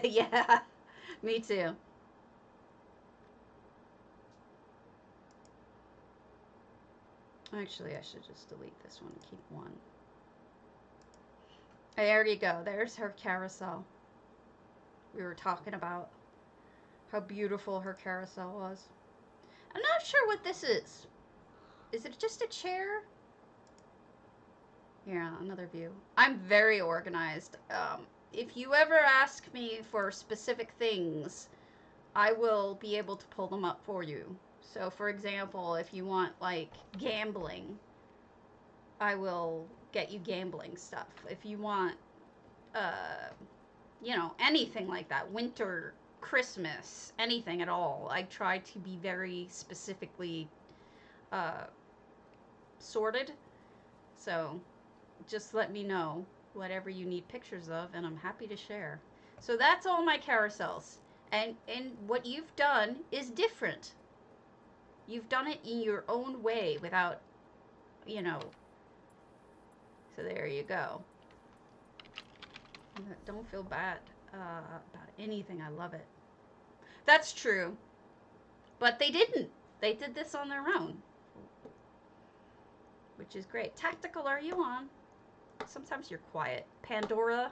[SPEAKER 1] Yeah, me too. Actually, I should just delete this one and keep one. There you go. There's her carousel. We were talking about how beautiful her carousel was. I'm not sure what this is. Is it just a chair? Yeah, another view. I'm very organized. If you ever ask me for specific things, I will be able to pull them up for you. So, for example, if you want, like, gambling, I will get you gambling stuff. If you want, you know, anything like that, winter, Christmas, anything at all, I try to be very specifically sorted. So, just let me know whatever you need pictures of, and I'm happy to share. So that's all my carousels. And what you've done is different. You've done it in your own way without, you know. So there you go. Don't feel bad about anything. I love it. That's true. But they didn't. They did this on their own. Which is great. Tactical, are you on? Sometimes you're quiet. Pandora.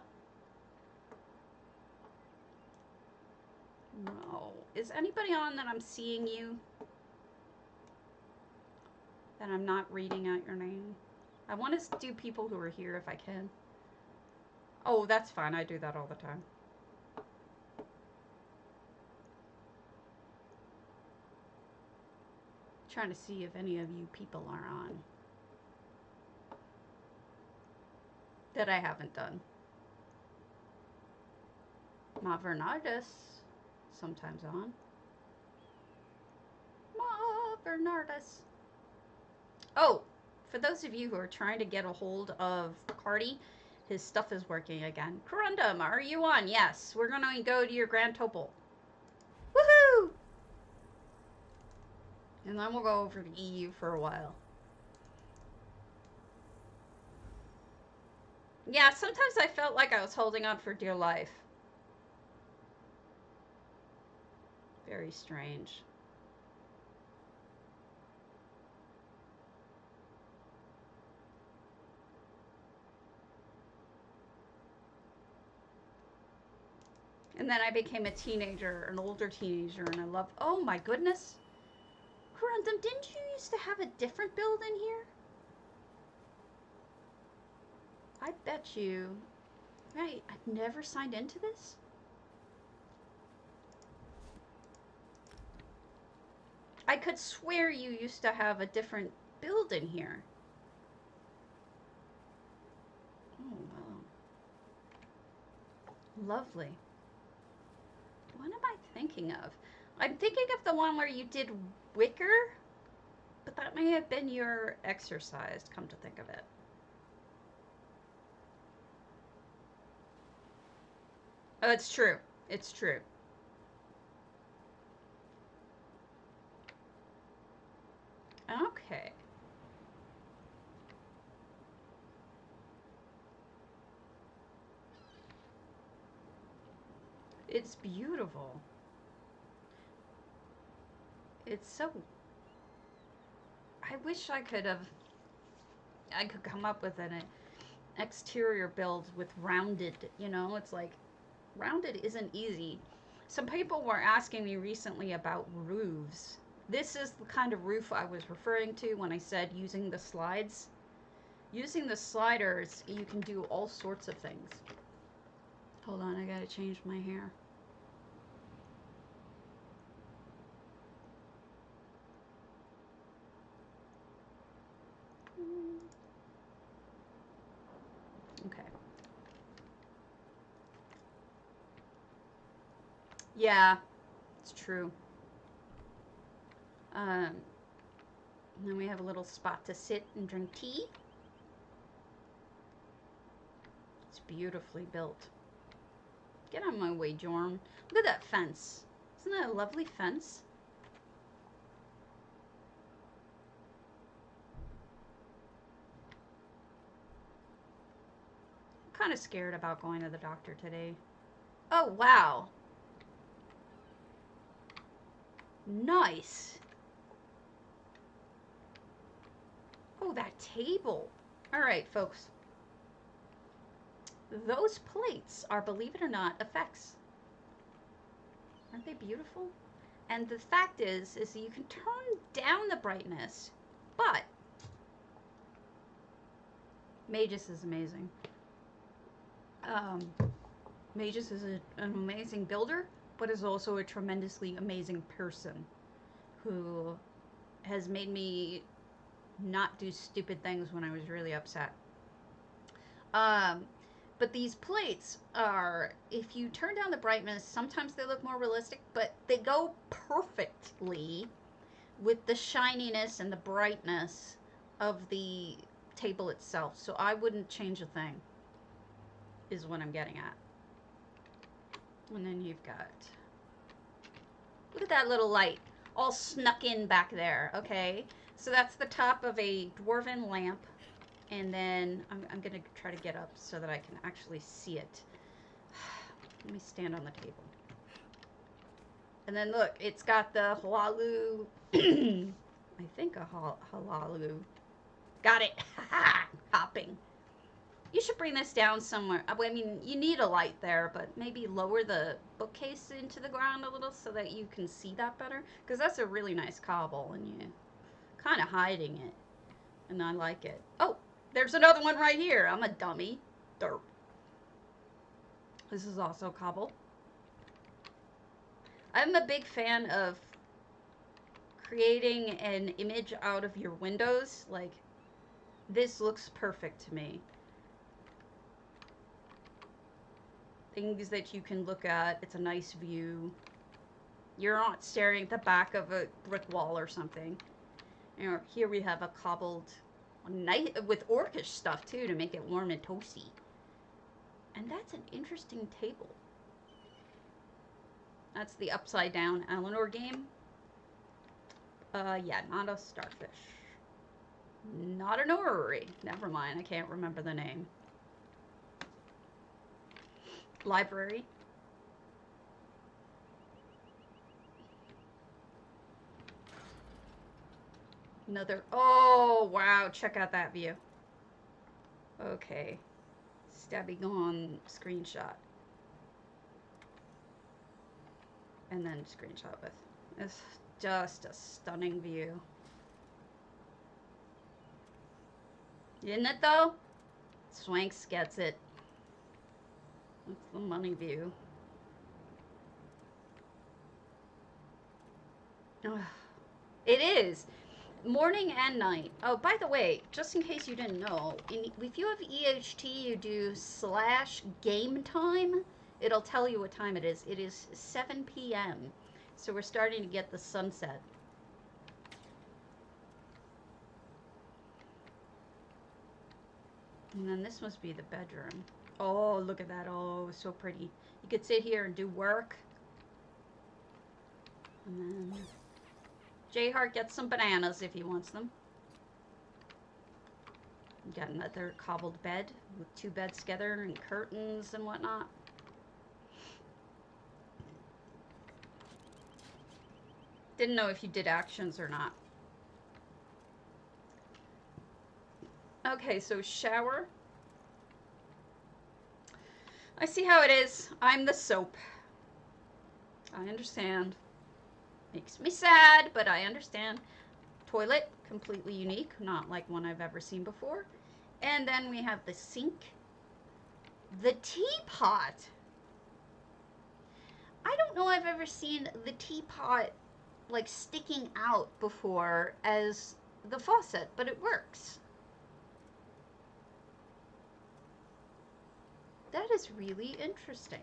[SPEAKER 1] No. Is anybody on that I'm seeing you? that I'm not reading out your name. I want to do people who are here if I can. Oh, that's fine. I do that all the time. Trying to see if any of you people are on that I haven't done. Mavernardus, sometimes on. Mavernardus. Oh, for those of you who are trying to get a hold of Cardi, his stuff is working again. Corundum, are you on? Yes, we're going to go to your grand topal. Woohoo! And then we'll go over to EU for a while. Yeah, sometimes I felt like I was holding on for dear life. Very strange. And then I became a teenager, an older teenager, and I love, oh my goodness. Corundum, didn't you used to have a different build in here? I bet you. Right, I've never signed into this? I could swear you used to have a different build in here. Oh, wow. Lovely. What am I thinking of? I'm thinking of the one where you did wicker, but that may have been your exercise, come to think of it. Oh, it's true. It's true. Okay. It's beautiful. It's so... I wish I could come up with an exterior build with rounded, you know, it's like, rounded isn't easy. Some people were asking me recently about roofs. This is the kind of roof I was referring to when I said using the slides. Using the sliders, you can do all sorts of things. Hold on, I gotta change my hair. Okay. Yeah, it's true. And then we have a little spot to sit and drink tea. It's beautifully built. Get out of my way, Jorm. Look at that fence. Isn't that a lovely fence? I'm kind of scared about going to the doctor today. Oh, wow. Nice. Oh, that table. All right, folks. Those plates are, believe it or not, effects. Aren't they beautiful? And the fact is you can turn down the brightness, but Magus is amazing. Magus is an amazing builder, but is also a tremendously amazing person who has made me not do stupid things when I was really upset. But these plates are, if you turn down the brightness, sometimes they look more realistic, but they go perfectly with the shininess and the brightness of the table itself. So I wouldn't change a thing, is what I'm getting at. And then you've got, look at that little light all snuck in back there, okay? So that's the top of a dwarven lamp. And then I'm going to try to get up so that I can actually see it. Let me stand on the table. And then look, it's got the halalu. I think a halalu. Got it. Hopping. You should bring this down somewhere. I mean, you need a light there, but maybe lower the bookcase into the ground a little so that you can see that better. Because that's a really nice cobble, and you're kind of hiding it. and I like it. Oh, there's another one right here. I'm a dummy. Derp. This is also cobble. I'm a big fan of creating an image out of your windows. Like, this looks perfect to me. Things that you can look at. It's a nice view. You're not staring at the back of a brick wall or something. You know, here we have a cobbled night with orcish stuff too to make it warm and toasty. And that's an interesting table. That's the upside down Eleanor game. Yeah, not a starfish. Not an orrery. Never mind, I can't remember the name. Library. Another, oh wow, check out that view. Okay. Stabby gone screenshot. And then screenshot with. It's just a stunning view. Isn't it though? Swanks gets it. That's the money view. Ugh. It is. Morning and night. Oh, by the way, just in case you didn't know, if you have EHT, you do /game time. It'll tell you what time it is. It is 7 p.m. So we're starting to get the sunset. And then this must be the bedroom. Oh, look at that. Oh, so pretty. You could sit here and do work. And then J-Heart gets some bananas if he wants them. Got another cobbled bed with 2 beds together and curtains and whatnot. Didn't know if you did actions or not. Okay, so shower. I see how it is. I'm the soap. I understand. Makes me sad, but I understand. Toilet, completely unique, not like one I've ever seen before. And then we have the sink. The teapot. I don't know I've ever seen the teapot like sticking out before as the faucet, but it works. That is really interesting.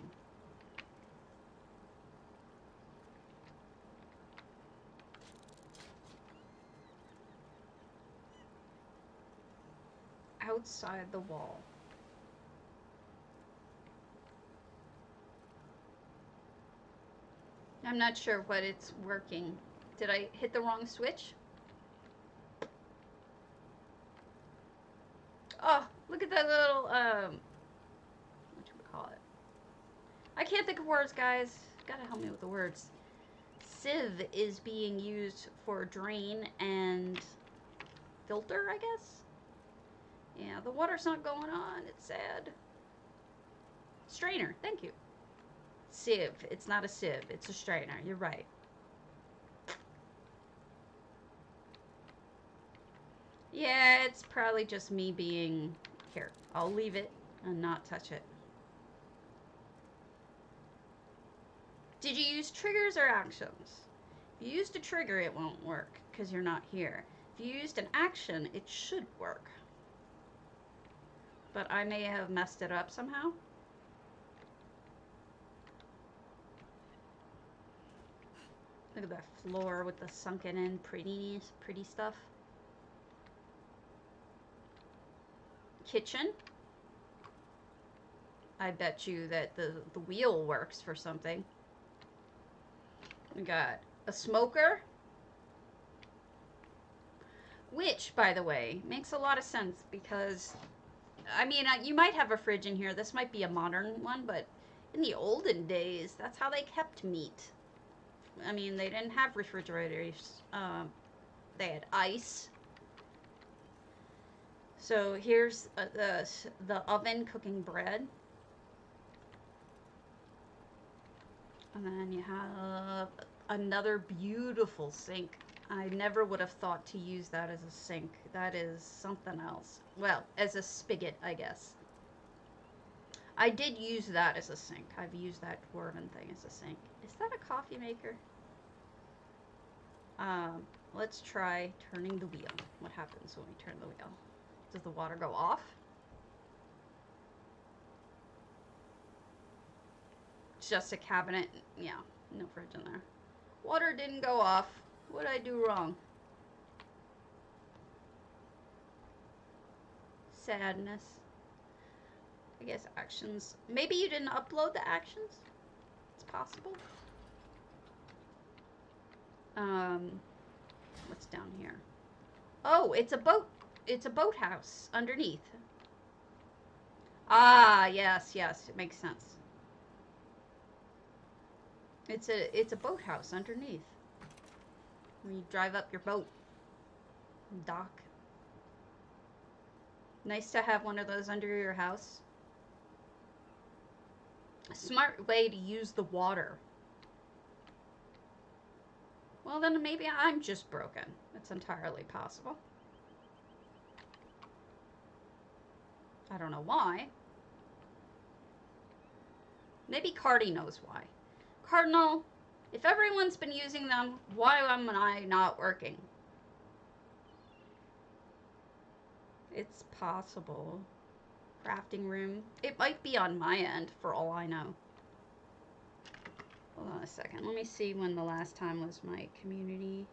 [SPEAKER 1] Outside the wall. I'm not sure what it's working. Did I hit the wrong switch? Oh, look at that little, what do we call it? I can't think of words, guys. Gotta help me with the words. Sieve is being used for drain and filter, I guess? Yeah, the water's not going on. It's sad. Strainer, thank you. Sieve. It's not a sieve. It's a strainer. You're right. Yeah, it's probably just me being... Here, I'll leave it and not touch it. Did you use triggers or actions? If you used a trigger, it won't work because you're not here. If you used an action, it should work. But I may have messed it up somehow. Look at that floor with the sunken in pretty stuff. Kitchen. I bet you that the wheel works for something. We got a smoker. Which, by the way, makes a lot of sense because, I mean, you might have a fridge in here. This might be a modern one, but in the olden days, that's how they kept meat. I mean, they didn't have refrigerators. They had ice. So here's the oven cooking bread. And then you have another beautiful sink. I never would have thought to use that as a sink. That is something else. Well, as a spigot, I guess. I did use that as a sink. I've used that dwarven thing as a sink. Is that a coffee maker? Let's try turning the wheel. What happens when we turn the wheel? Does the water go off? It's just a cabinet. Yeah, no fridge in there. Water didn't go off. What did I do wrong? Sadness. I guess actions. Maybe you didn't upload the actions? It's possible. What's down here? Oh, it's a boat. It's a boathouse underneath. Ah, yes, yes, it makes sense. It's a boathouse underneath. When you drive up your boat. Dock. Nice to have one of those under your house. A smart way to use the water. Well, then maybe I'm just broken. It's entirely possible. I don't know why. Maybe Cardi knows why. Cardinal, if everyone's been using them, why am I not working? It's possible. Crafting room. It might be on my end, for all I know. Hold on a second. Let me see when the last time was my community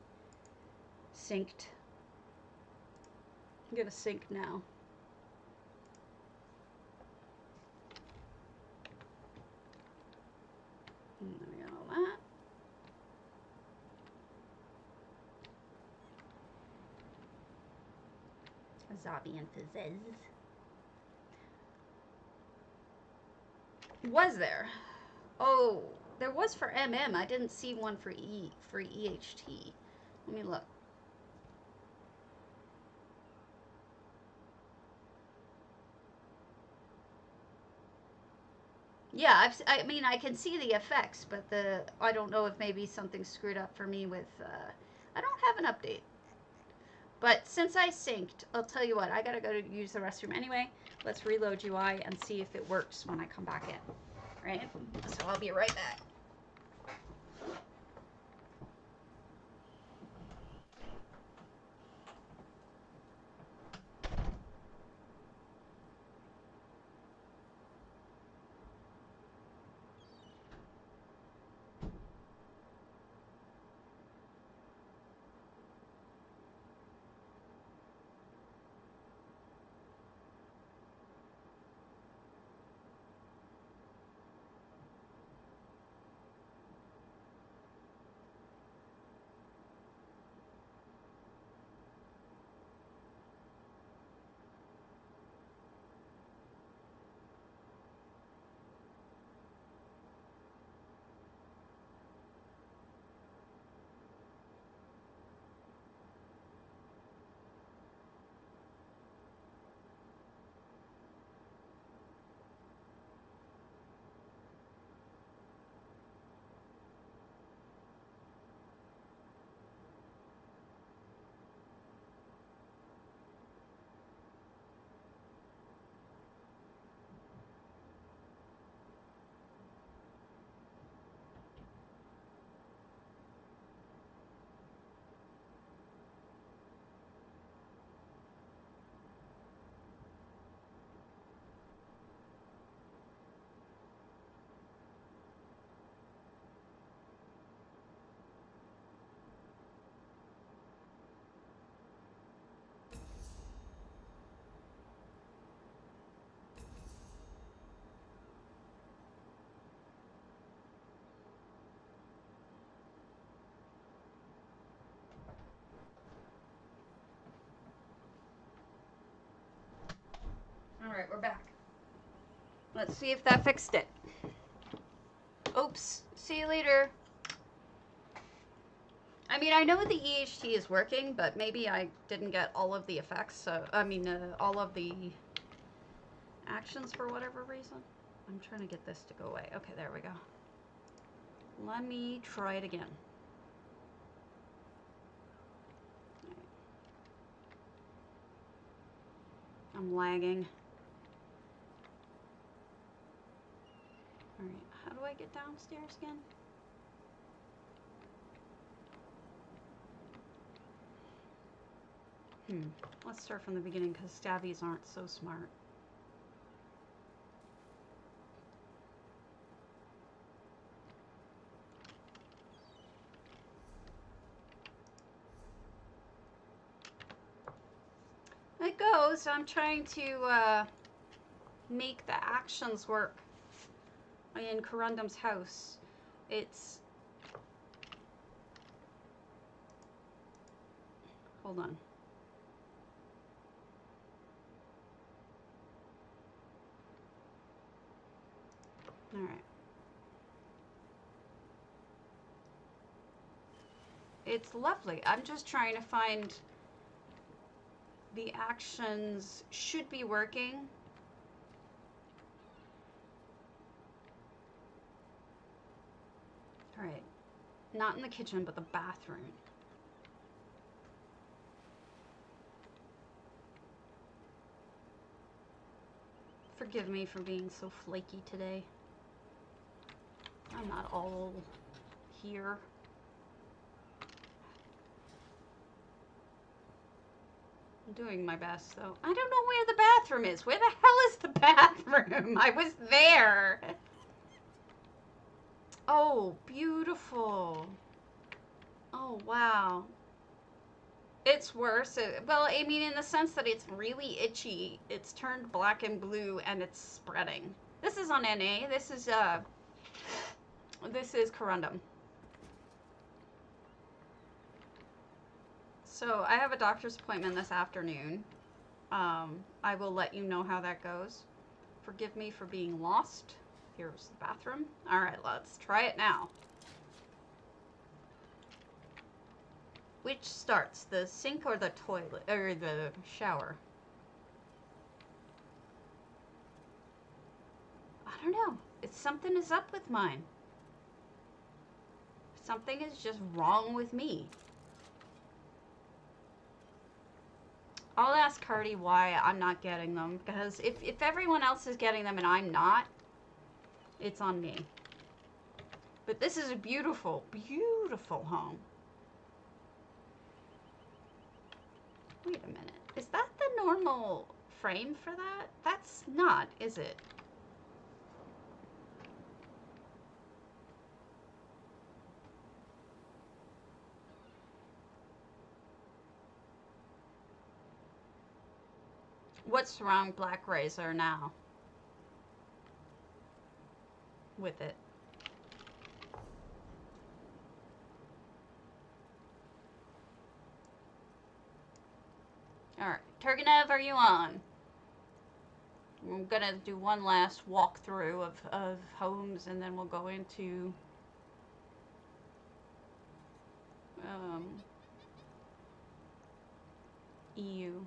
[SPEAKER 1] synced. I'm gonna sync now. And then we got all that. Ezabi and Fizzes. Was there? Oh, there was for MM. I didn't see one for EHT. Let me look. Yeah, I mean, I can see the effects, but I don't know if maybe something's screwed up for me with, I don't have an update. But since I synced, I'll tell you what, I gotta go to use the restroom anyway. Let's reload UI and see if it works when I come back in. Right? So I'll be right back. Alright, we're back. Let's see if that fixed it. Oops. See you later. I mean, I know the EHT is working, but maybe I didn't get all of the effects. So, I mean, all of the actions for whatever reason. I'm trying to get this to go away. Okay, there we go. Let me try it again. I'm lagging. Alright, how do I get downstairs again? Let's start from the beginning because stabbies aren't so smart. It goes. I'm trying to make the actions work in Corundum's house. It's... Hold on. All right. It's lovely. I'm just trying to find the actions should be working. All right. Not in the kitchen, but the bathroom. Forgive me for being so flaky today. I'm not all here. I'm doing my best, though. I don't know where the bathroom is. Where the hell is the bathroom? I was there. Oh, beautiful. Oh, wow. It's worse. Well, I mean, in the sense that it's really itchy. It's turned black and blue, and it's spreading. This is on NA. This is Corundum. So I have a doctor's appointment this afternoon. I will let you know how that goes. Forgive me for being lost. Here's the bathroom. All right, let's try it now. Which starts, the sink or the toilet, or the shower? I don't know. Something is up with mine. Something is just wrong with me. I'll ask Cardi why I'm not getting them, because if everyone else is getting them and I'm not, it's on me. But this is a beautiful, beautiful home. Wait a minute. Is that the normal frame for that? That's not, is it? What's wrong, blackrayser, now? With it. Alright, Turgenev, are you on? I'm gonna do one last walkthrough of homes, and then we'll go into EU.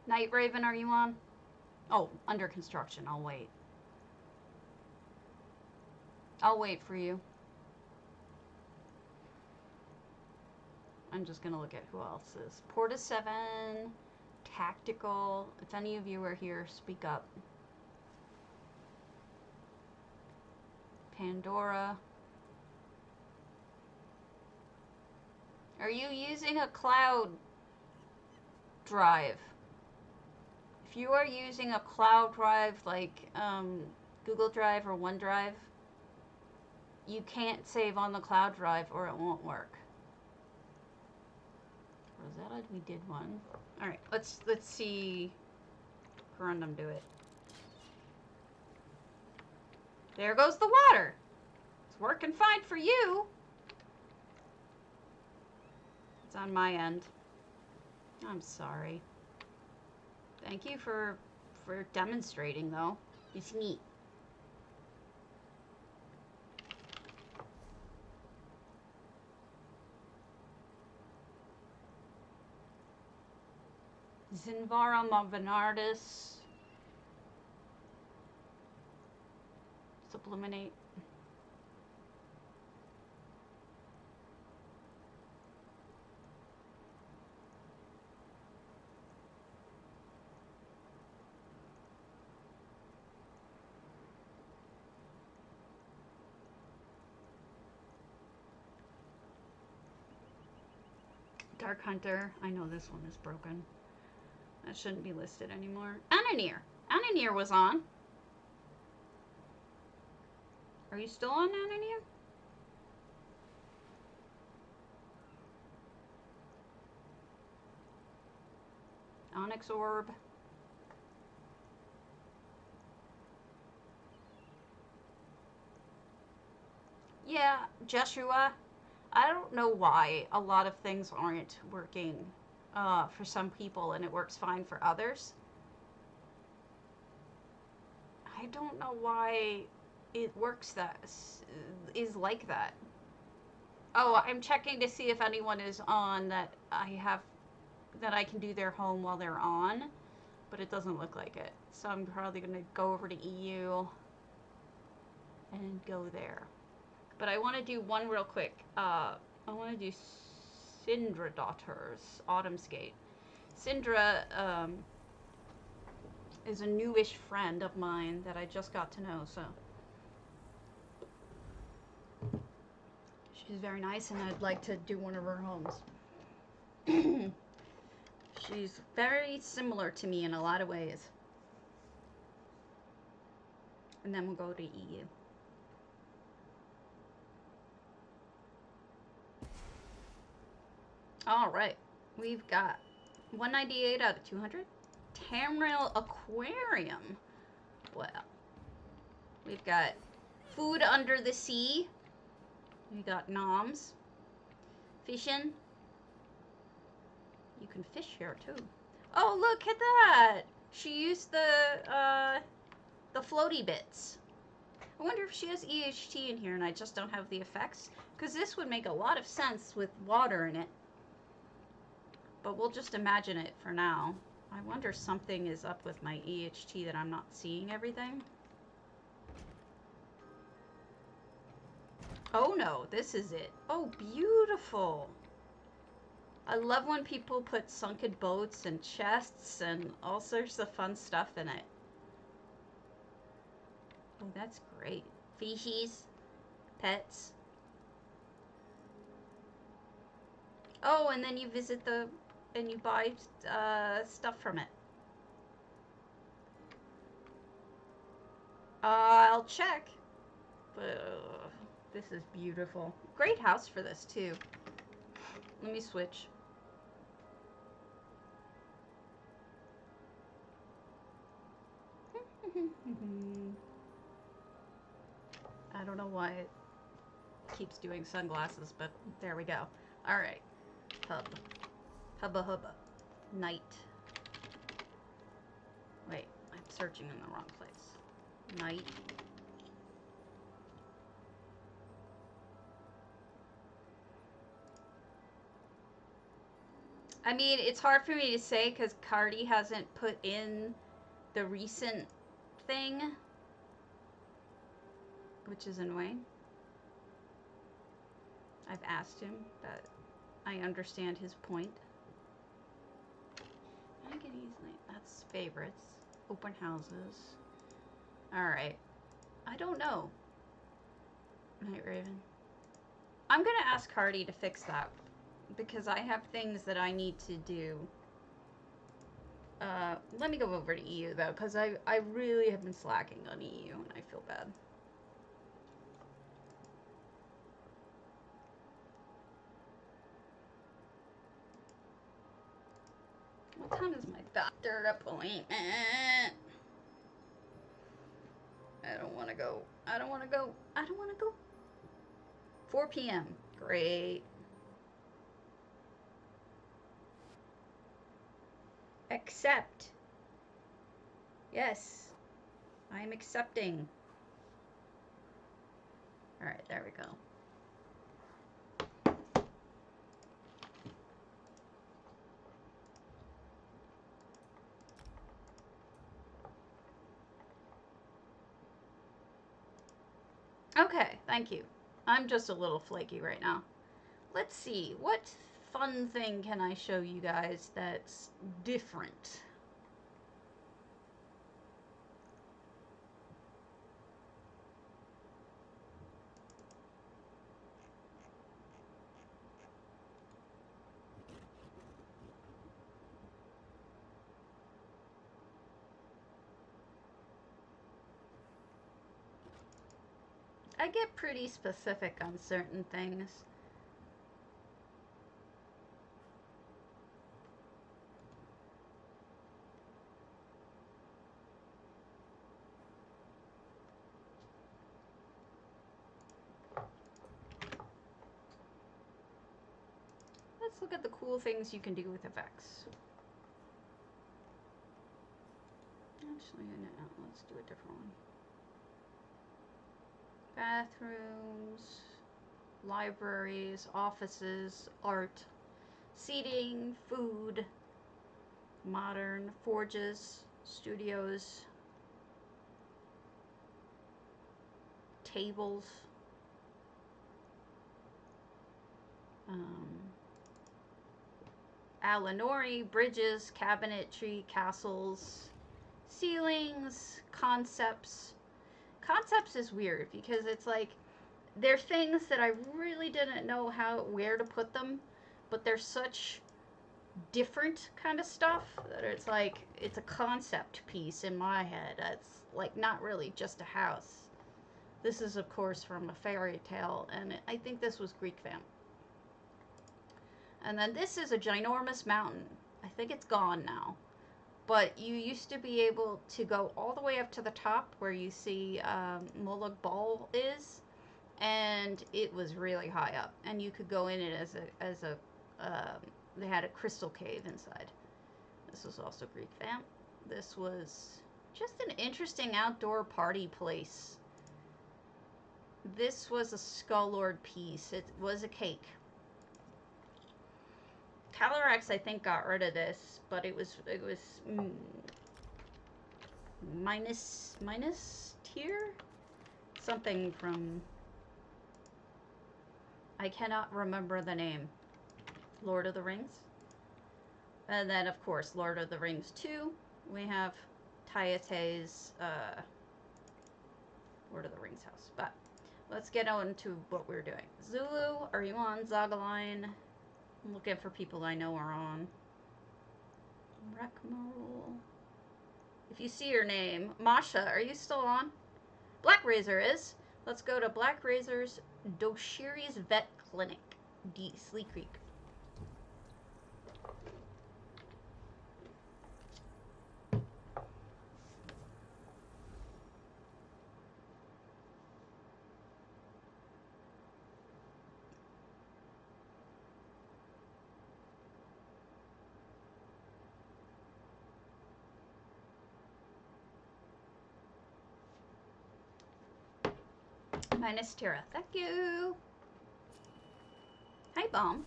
[SPEAKER 1] Night Raven, are you on? Oh, under construction. I'll wait. I'll wait for you. I'm just gonna look at who else is. Porta 7, Tactical. If any of you are here, speak up. Pandora. Are you using a cloud drive? If you are using a cloud drive like Google Drive or OneDrive, you can't save on the cloud drive or it won't work. Rosetta, we did one. All right, let's see Corundum do it. There goes the water. It's working fine for you. It's on my end. I'm sorry. Thank you for demonstrating, though. It's neat. Zinvara Mavenardis. Subliminate. Dark Hunter. I know this one is broken. That shouldn't be listed anymore. Ananir. Ananir was on. Are you still on Ananir? Onyx Orb. Yeah, Joshua. I don't know why a lot of things aren't working for some people and it works fine for others. I don't know why it works is like that. Oh, I'm checking to see if anyone is on that I can do their home while they're on, but it doesn't look like it. So I'm probably going to go over to EU and go there. But I want to do one real quick. I want to do Sindradottir's Autumnscape. Sindra is a newish friend of mine that I just got to know, so she's very nice, and I'd like to do one of her homes. She's very similar to me in a lot of ways. And then we'll go to EU. All right, we've got 198 out of 200. Tamriel Aquarium. Well, we've got Food Under the Sea. We got noms. Fishing. You can fish here too. Oh, look at that! She used the floaty bits. I wonder if she has EHT in here and I just don't have the effects, because this would make a lot of sense with water in it. But we'll just imagine it for now. I wonder if something is up with my EHT that I'm not seeing everything. Oh no, this is it. Oh, beautiful. I love when people put sunken boats and chests and all sorts of fun stuff in it. Oh, that's great. Fishies, pets. Oh, and then you visit and you buy stuff from it. I'll check. But this is beautiful. Great house for this too. Let me switch. I don't know why it keeps doing sunglasses, but there we go. All right. Hub. Hubba hubba. Night. Wait, I'm searching in the wrong place. Night. I mean, it's hard for me to say because Cardi hasn't put in the recent thing, which is annoying. I've asked him, but I understand his point. I can easily. That's favorites. Open houses. Alright. I don't know. Night Raven. I'm gonna ask Hardy to fix that, because I have things that I need to do. Let me go over to EU though, because I really have been slacking on EU and I feel bad. What time is my doctor appointment? I don't want to go. I don't want to go. I don't want to go. 4 p.m. Great. Accept. Yes. I'm accepting. Alright, there we go. Okay, thank you. I'm just a little flaky right now. Let's see, what fun thing can I show you guys that's different? I get pretty specific on certain things. Let's look at the cool things you can do with effects. Actually, no, let's do a different one. Bathrooms, libraries, offices, art, seating, food, modern, forges, studios, tables, Alanori, bridges, cabinetry, castles, ceilings, concepts. Concepts is weird because it's like they're things that I really didn't know where to put them, but they're such different kind of stuff that it's like it's a concept piece in my head. It's like not really just a house. This is of course from a fairy tale, and I think this was Greek fam. And then this is a ginormous mountain. I think it's gone now. But you used to be able to go all the way up to the top where you see Moloch Ball is. And it was really high up. And you could go in it as a they had a crystal cave inside. This was also Greek fam. This was just an interesting outdoor party place. This was a Skull Lord piece. It was a cake. Calyrex, I think, got rid of this, but it was minus tier? Something from, I cannot remember the name. Lord of the Rings. And then, of course, Lord of the Rings 2. We have Tayate's Lord of the Rings house. But let's get on to what we're doing. Zulu, Ariwan, Zagaline. I'm looking for people I know are on. Rekmarul. If you see your name, Masha, are you still on? Blackrayser is. Let's go to Blackrayser's Doshiri's Vet Clinic, D. Sleek Creek. Minus Tara. Thank you. Hi, Bomb.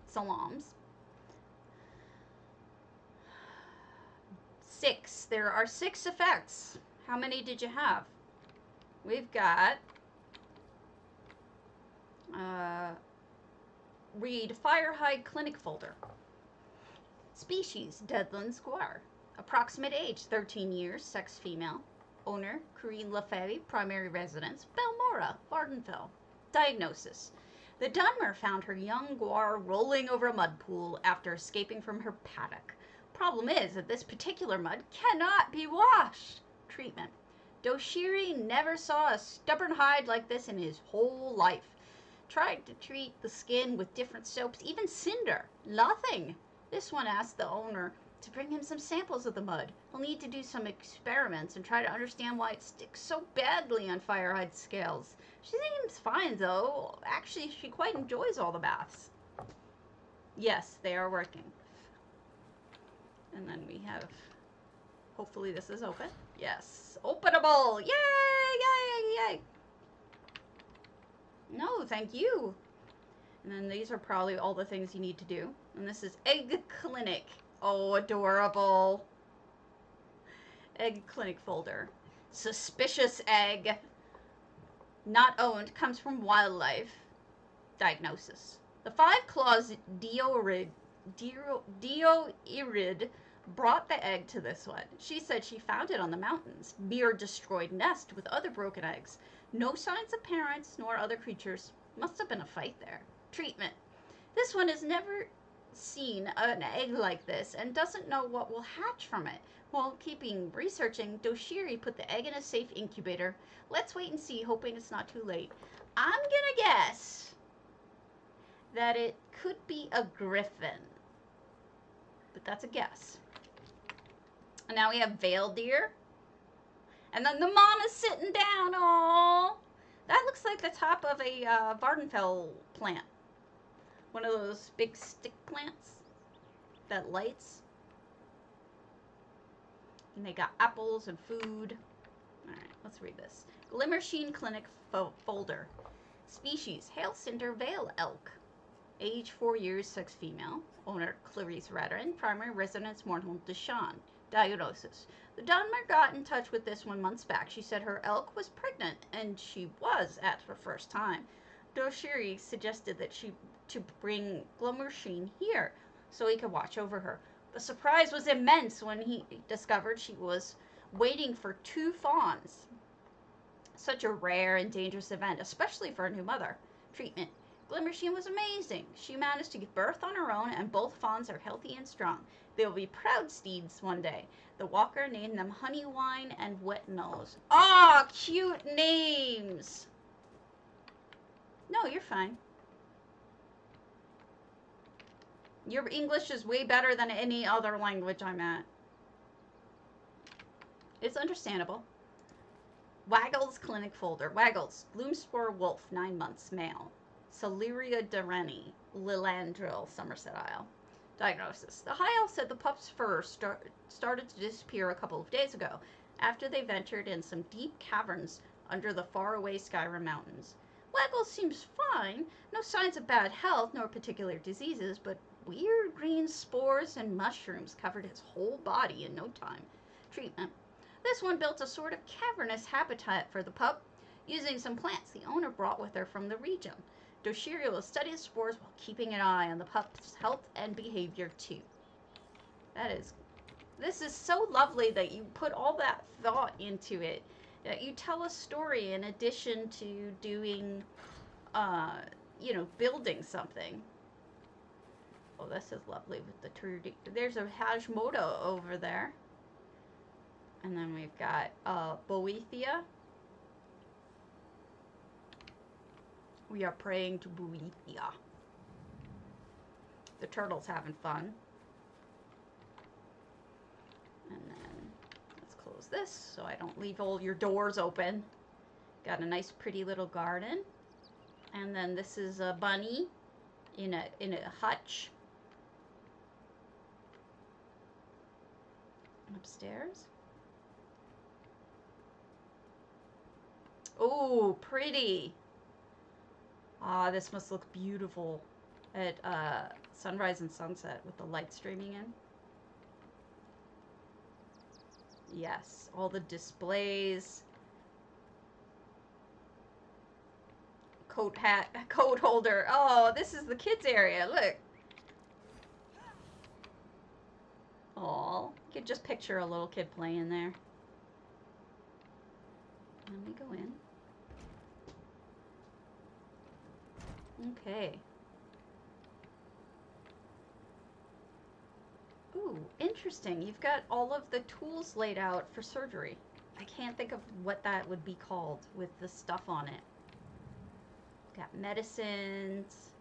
[SPEAKER 1] Salams. 6. There are 6 effects. How many did you have? We've got read Firehide Clinic folder. Species, Deadland Squire. Approximate age, 13 years, sex female. Owner, Corinne Lefebvre, primary residence, Belmora, Vardenfell. Diagnosis. The Dunmer found her young guar rolling over a mud pool after escaping from her paddock. Problem is that this particular mud cannot be washed. Treatment. Doshiri never saw a stubborn hide like this in his whole life. Tried to treat the skin with different soaps, even cinder. Nothing. This one asked the owner to bring him some samples of the mud. He'll need to do some experiments and try to understand why it sticks so badly on Firehide scales. She seems fine, though. Actually, she quite enjoys all the baths. Yes, they are working. And then we have, hopefully this is open. Yes, openable. Yay, yay, yay. No, thank you. And then these are probably all the things you need to do. And this is Egg Clinic. Oh, adorable. Egg Clinic folder. Suspicious egg. Not owned. Comes from wildlife. Diagnosis. The 5-claws Dioirid brought the egg to this one. She said she found it on the mountains. Near destroyed nest with other broken eggs. No signs of parents nor other creatures. Must have been a fight there. Treatment. This one has never seen an egg like this and doesn't know what will hatch from it. While keeping researching, Doshiri put the egg in a safe incubator. Let's wait and see, hoping it's not too late. I'm gonna guess that it could be a griffin, but that's a guess. And now we have veiled deer, and then the mama's sitting down. Oh, that looks like the top of a Vardenfell plant. One of those big stick plants that lights. And they got apples and food. All right, let's read this. Glimmersheen Clinic folder. Species, Hail Cinder Vale Elk. Age 4 years, sex female. Owner, Clarice Radrin. Primary residence, Mornholm Deshawn. Diagnosis. The Dunmer got in touch with this one months back. She said her elk was pregnant, and she was at her first time. Doshiri suggested that to bring Glimmersheen here so he could watch over her. The surprise was immense when he discovered she was waiting for 2 fawns. Such a rare and dangerous event, especially for a new mother. Treatment. Glimmersheen was amazing. She managed to give birth on her own, and both fawns are healthy and strong. They will be proud steeds one day. The walker named them Honeywine and Wet Nose. Ah, oh, cute names! No, you're fine. Your English is way better than any other language I'm at. It's understandable. Waggles Clinic folder. Waggles, Gloomspore Wolf, 9 months, male. Celeria Dereni, Lilandril, Somerset Isle. Diagnosis. The High Elf said the pup's fur started to disappear a couple of days ago after they ventured in some deep caverns under the faraway Skyrim Mountains. Waggles seems fine. No signs of bad health nor particular diseases, but weird green spores and mushrooms covered his whole body in no time. Treatment. This one built a sort of cavernous habitat for the pup, using some plants the owner brought with her from the region. Doshiri will study the spores while keeping an eye on the pup's health and behavior too. This is so lovely that you put all that thought into it. That you tell a story in addition to doing, building something. Oh, this is lovely with the Trudy. There's a Hashimoto over there. And then we've got Boethia. We are praying to Boethia. The turtle's having fun. And then let's close this so I don't leave all your doors open. Got a nice pretty little garden. And then this is a bunny in a hutch. Upstairs. Oh, pretty. Ah, this must look beautiful at sunrise and sunset with the light streaming in. Yes, all the displays. Coat holder. Oh, this is the kids area. Look. Oh, you could just picture a little kid playing there. Let me go in. Okay. Ooh, interesting. You've got all of the tools laid out for surgery. I can't think of what that would be called with the stuff on it. Got medicines,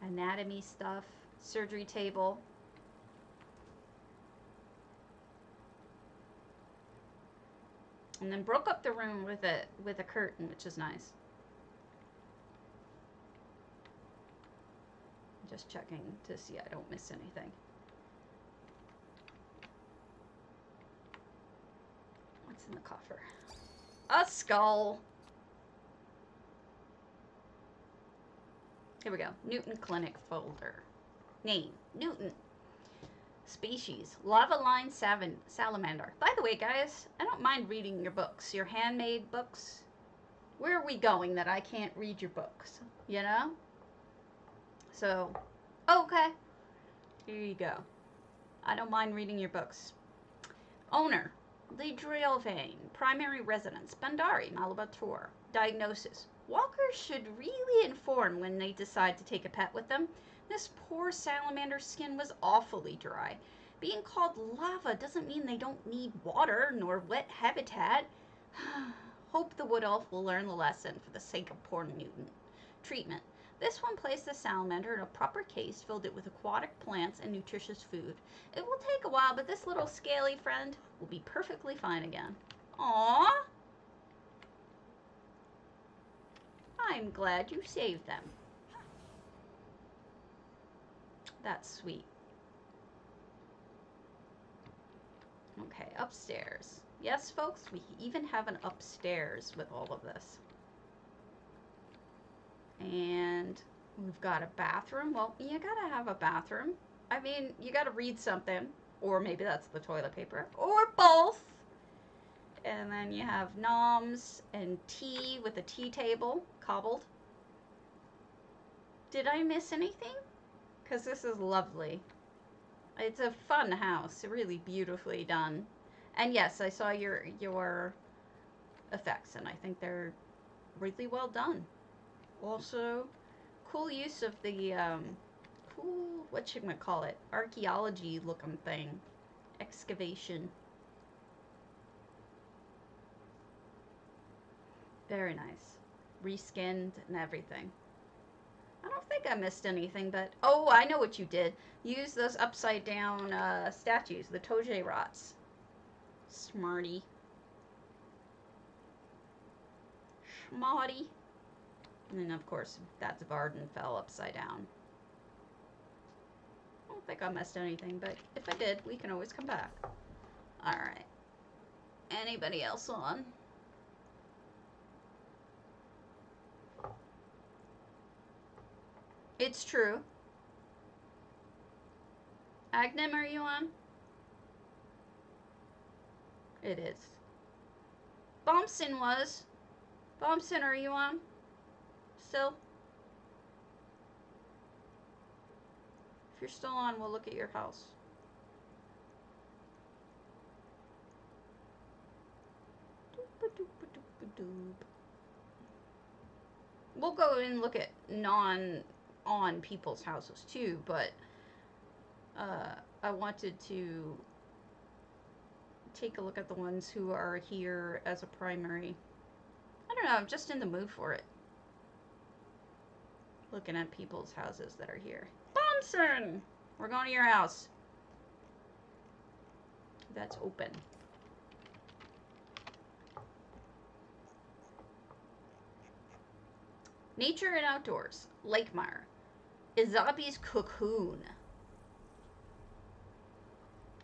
[SPEAKER 1] anatomy stuff, surgery table. And then broke up the room with a curtain, which is nice. Just checking to see I don't miss anything. What's in the coffer? A skull. Here we go. Newton Clinic folder. Name, Newton. Species, lava line salamander. By the way, guys, I don't mind reading your books, your handmade books. Where are we going that I can't read your books? You know? So, okay. Here you go. I don't mind reading your books. Owner, Lidrielvane. Primary residence, Bandari, Malabator. Diagnosis. Walkers should really inform when they decide to take a pet with them. This poor salamander's skin was awfully dry. Being called lava doesn't mean they don't need water nor wet habitat. Hope the wood elf will learn the lesson for the sake of poor mutant. Treatment. This one placed the salamander in a proper case, filled it with aquatic plants and nutritious food. It will take a while, but this little scaly friend will be perfectly fine again. Aww! I'm glad you saved them. That's sweet. Okay, upstairs. Yes, folks, we even have an upstairs with all of this. And we've got a bathroom. Well, you gotta have a bathroom. I mean, you gotta read something. Or maybe that's the toilet paper. Or both. And then you have noms and tea with a tea table, cobbled. Did I miss anything? Because this is lovely. It's a fun house, really beautifully done. And yes, I saw your effects, and I think they're really well done. Also, cool use of the cool, whatchamacallit, archaeology looking thing. Excavation. Very nice. Reskinned and everything. I don't think I missed anything, but... Oh, I know what you did. Use those upside-down statues, the Toje rots. Smarty. Schmarty. And then, of course, that's Varden fell upside down. I don't think I missed anything, but if I did, we can always come back. Alright. Anybody else on? It's true. Agnem, are you on? It is. Bompson was. Bompson, are you on? Still? If you're still on, we'll look at your house. We'll go and look at non-on people's houses too, but I wanted to take a look at the ones who are here as a primary. I don't know, I'm just in the mood for it. Looking at people's houses that are here. Thompson! We're going to your house. That's open. Nature and outdoors. Lakemire. Ezabi's Cocoon.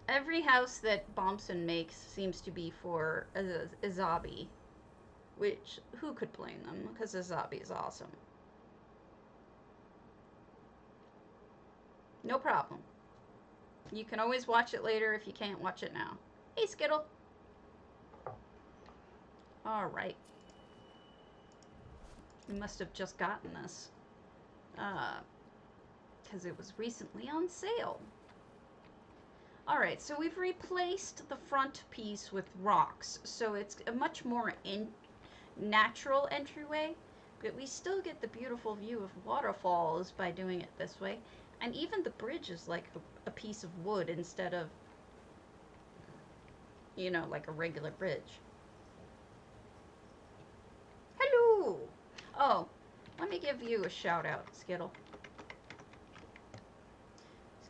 [SPEAKER 1] Every house that Bompson makes seems to be for Ezabi. Which, who could blame them? Because Ezabi is awesome. No problem. You can always watch it later if you can't watch it now. Hey, Skittle. Alright. We must have just gotten this. Because it was recently on sale. Alright, so we've replaced the front piece with rocks. So it's a much more natural entryway. But we still get the beautiful view of waterfalls by doing it this way. And even the bridge is like a piece of wood instead of, you know, like a regular bridge. Hello! Oh, let me give you a shout out, Skittle.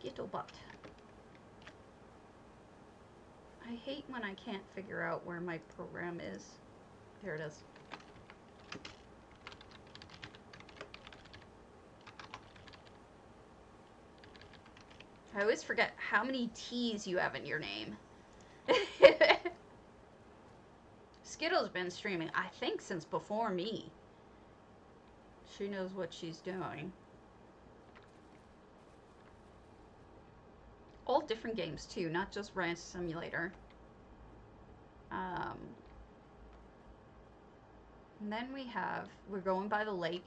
[SPEAKER 1] Skittlebutt. I hate when I can't figure out where my program is. Here it is. I always forget how many T's you have in your name. Skittle's been streaming, I think, since before me. She knows what she's doing. All different games, too, not just Ranch Simulator. And then we're going by the lake.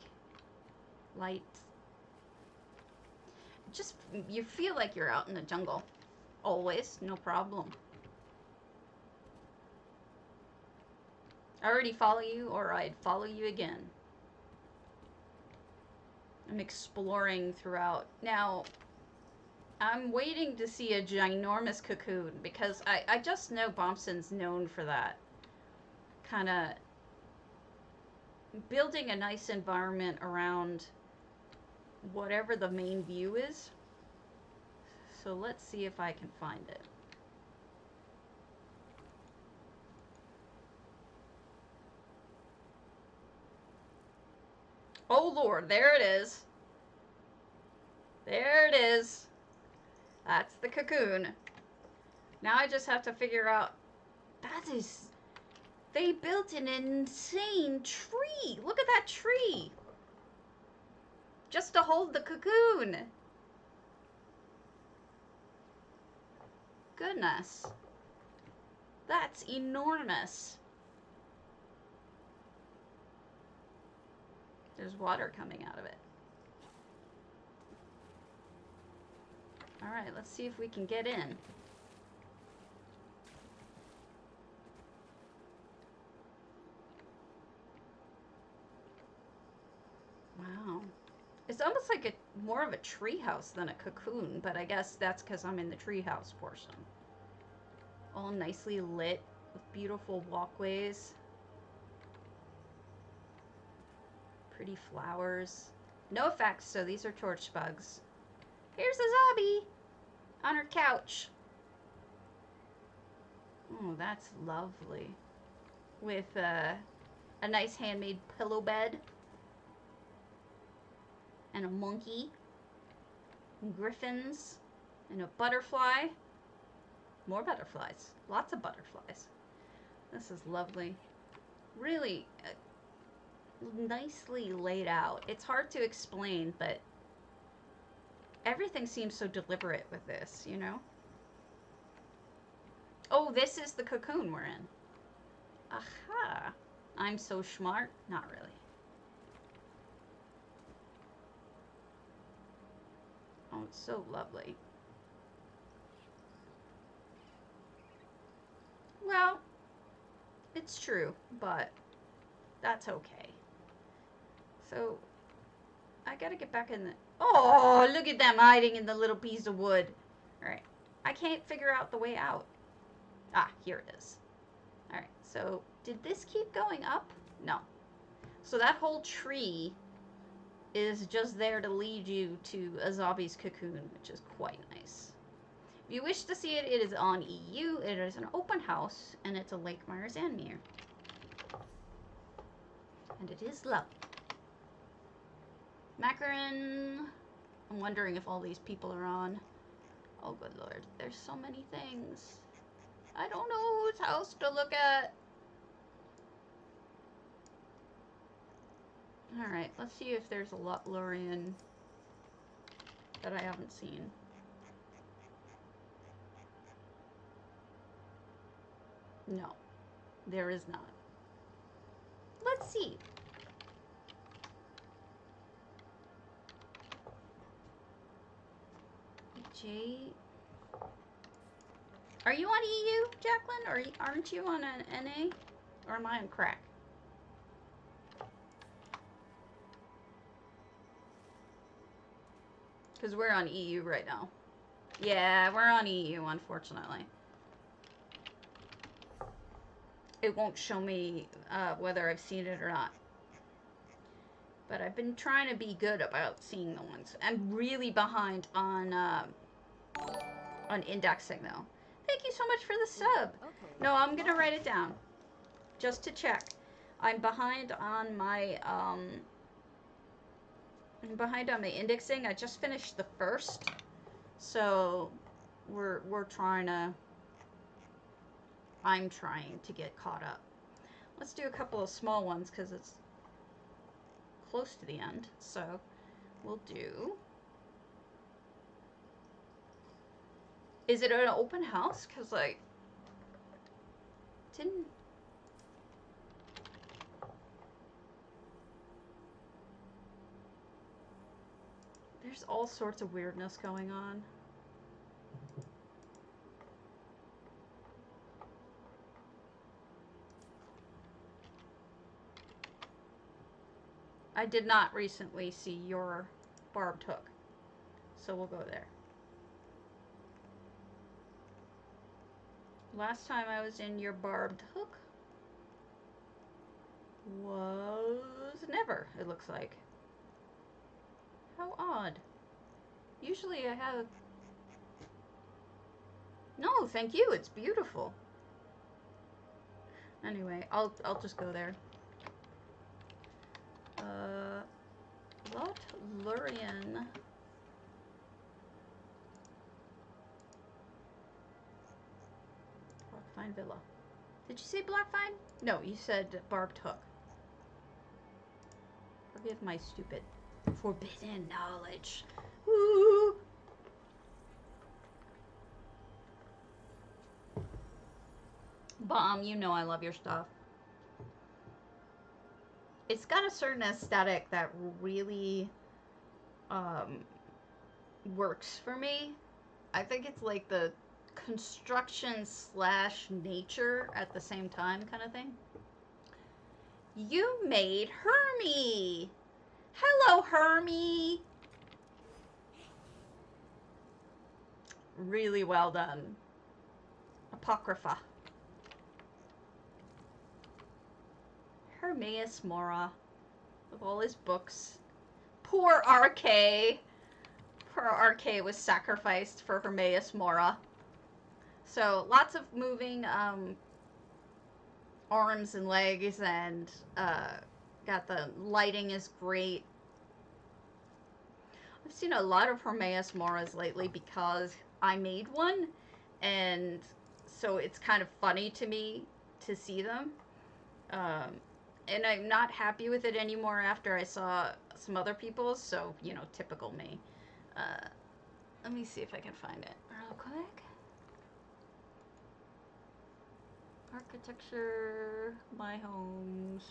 [SPEAKER 1] Lights. Just, you feel like you're out in the jungle. Always, no problem. I already follow you, or I'd follow you again. I'm exploring throughout. Now, I'm waiting to see a ginormous cocoon because I just know Bompson's known for that. Kind of building a nice environment around whatever the main view is. So let's see if I can find it. Oh Lord, there it is. There it is. That's the cocoon. Now I just have to figure out, that is, they built an insane tree. Look at that tree. Just to hold the cocoon. Goodness. That's enormous. There's water coming out of it. Alright, let's see if we can get in. Wow. It's almost like more of a tree house than a cocoon, but I guess that's because I'm in the tree house portion. All nicely lit with beautiful walkways. Pretty flowers. No effects, so these are torch bugs. Here's Ezabi on her couch. Oh, that's lovely. With a nice handmade pillow bed. And a monkey. And griffins. And a butterfly. More butterflies. Lots of butterflies. This is lovely. Really nicely laid out. It's hard to explain, but everything seems so deliberate with this, you know? Oh, this is the cocoon we're in. Aha. I'm so smart. Not really. Oh, it's so lovely. Well, it's true, but that's okay. So, I gotta get back in the... Oh, look at them hiding in the little piece of wood. Alright. I can't figure out the way out. Ah, here it is. Alright, so did this keep going up? No. So that whole tree is just there to lead you to Ezabi's cocoon, which is quite nice. If you wish to see it, it is on EU. It is an open house, and it's a Lakemire Anmere. And it is lovely. Macaron. I'm wondering if all these people are on. Oh, good lord. There's so many things. I don't know whose house to look at. Alright, let's see if there's a lotlurien that I haven't seen. No, there is not. Let's see. J. Are you on EU, Jacqueline? Or aren't you on an NA? Or am I on crack? Because we're on EU right now. Yeah, we're on EU, unfortunately. It won't show me whether I've seen it or not. But I've been trying to be good about seeing the ones. I'm really behind on indexing, though. Thank you so much for the sub. Okay. No, I'm going to write it down. Just to check. I'm behind on my, indexing. I just finished the first. So, we're trying to... I'm trying to get caught up. Let's do a couple of small ones, because it's close to the end. So, we'll do... Is it an open house? Because, like, didn't... There's all sorts of weirdness going on. I did not recently see your barbed hook. So we'll go there. Last time I was in your barbed hook was never, it looks like. How odd. Usually I have... No, thank you. It's beautiful. Anyway, I'll just go there. Lotlurien. Blackfine Villa. Did you say Blackfine? No, you said barbed hook. Forgive my stupid forbidden knowledge. Woo! Bomb, you know I love your stuff. It's got a certain aesthetic that really works for me. I think it's like the construction slash nature at the same time kind of thing. You made Hermie! Hello, Hermie! Really well done. Apocrypha. Hermaeus Mora. Of all his books. Poor RK. Poor RK was sacrificed for Hermaeus Mora. So, lots of moving arms and legs, and got the lighting is great. I've seen a lot of Hermaeus Moras lately because I made one, and so it's kind of funny to me to see them. And I'm not happy with it anymore after I saw some other people's, so, you know, typical me. Let me see if I can find it real quick. Architecture, my homes.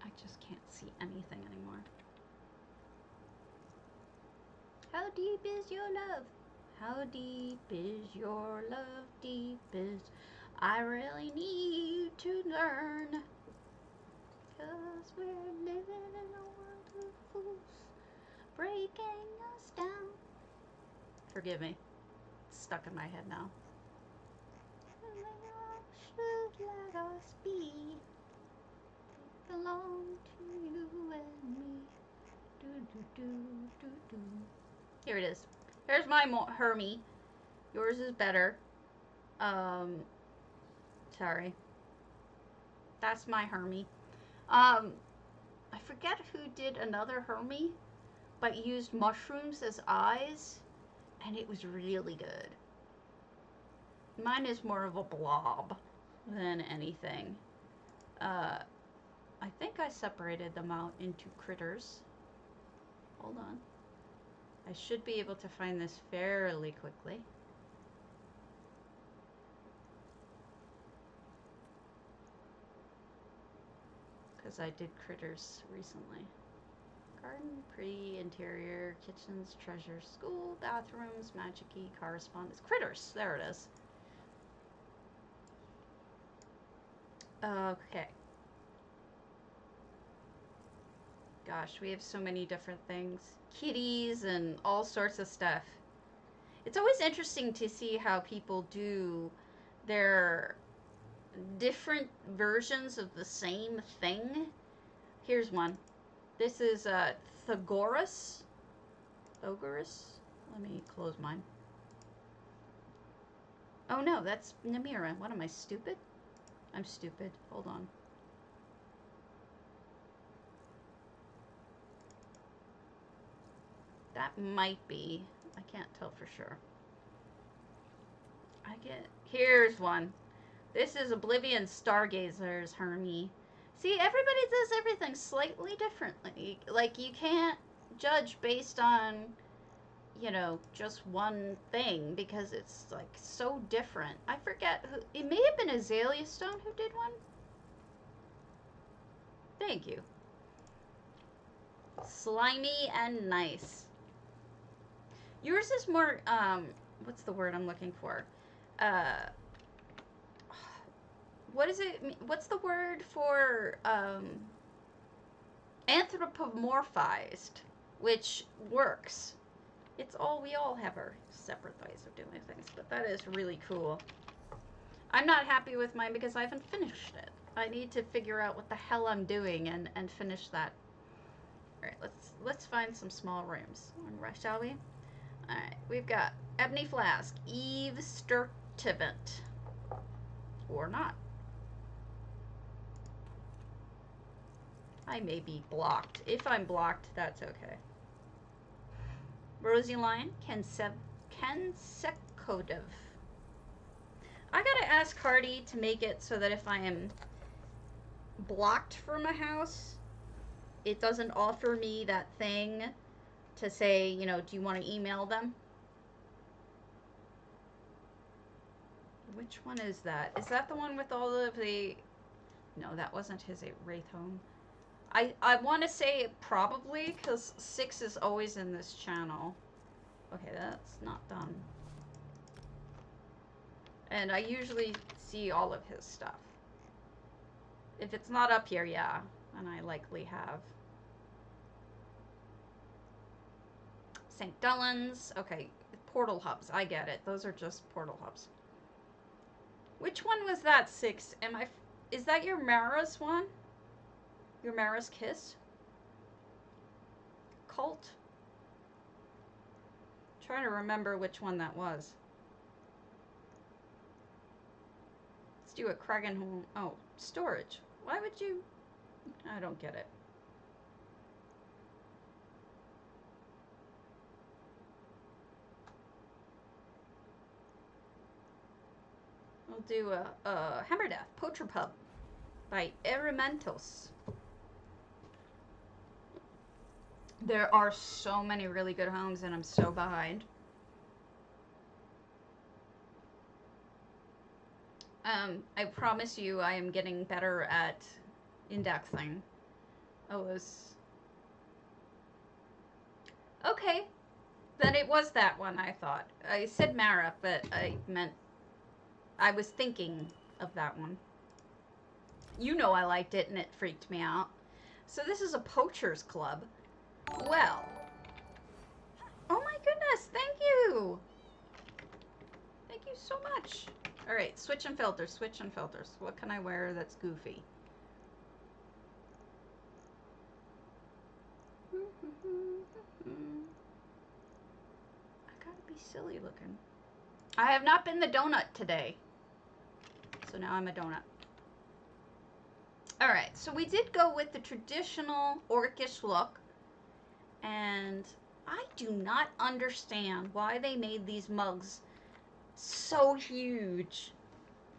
[SPEAKER 1] I just can't see anything anymore. How deep is your love? How deep is your love? Deep is... I really need to learn. 'Cause we're living in a world of fools, breaking us down. Forgive me. It's stuck in my head now. Should let us be. They belong to you and me. Do do do do do. Here it is. Here's my Hermie. Yours is better. Sorry. That's my Hermie. I forget who did another Hermie, but used mushrooms as eyes, and it was really good. Mine is more of a blob than anything. I think I separated them out into critters. Hold on. I should be able to find this fairly quickly. Because I did critters recently. Garden, pre-interior, kitchens, treasure, school, bathrooms, magic-y, correspondence. Critters! There it is. Okay. Gosh, we have so many different things. Kitties and all sorts of stuff. It's always interesting to see how people do their different versions of the same thing. Here's one. This is Thagorus. Thagorus? Let me close mine. Oh no, that's Namira. What am I, stupid? I'm stupid. Hold on. That might be. I can't tell for sure. Here's one. This is Oblivion Stargazer's Hermie. See, everybody does everything slightly differently. Like, you can't judge based on, you know, just one thing, because it's, like, so different. I forget who. It may have been Azalea Stone who did one. Thank you. Slimy and nice. Yours is more, what's the word I'm looking for? what is it? What's the word for anthropomorphized, which works. We all have our separate ways of doing things, but that is really cool. I'm not happy with mine because I haven't finished it. I need to figure out what the hell I'm doing and finish that. All right, let's find some small rooms, shall we? All right, we've got ebony flask, Eve Sturtivant, or not. I may be blocked. If I'm blocked, that's okay. Rosy Lion, Consecutive. I gotta ask Hardy to make it so that if I am blocked from a house, it doesn't offer me that thing to say, you know, do you want to email them? Which one is that? Is that the one with all of the... No, that wasn't his Wraith Home. I want to say probably, because 6 is always in this channel. Okay, that's not done. And I usually see all of his stuff. If it's not up here, yeah, and I likely have. St. Dullins, okay, portal hubs, I get it. Those are just portal hubs. Which one was that, 6? Is that your Mara's one? Your Mara's Kiss? Cult? I'm trying to remember which one that was. Let's do a Kragenholm. Oh, storage. Why would you? I don't get it. We'll do a hammerdeath, Poacher Pub by erymantos. There are so many really good homes and I'm so behind. I promise you I am getting better at indexing. Okay, then it was that one I thought. I said Mara, but I was thinking of that one. You know I liked it and it freaked me out. So this is a poacher's club. Well. Oh my goodness, thank you. Thank you so much. Alright, switch and filters, switch and filters. What can I wear that's goofy? I gotta be silly looking. I have not been the donut today. So now I'm a donut. Alright, so we did go with the traditional orcish look. And I do not understand why they made these mugs so huge.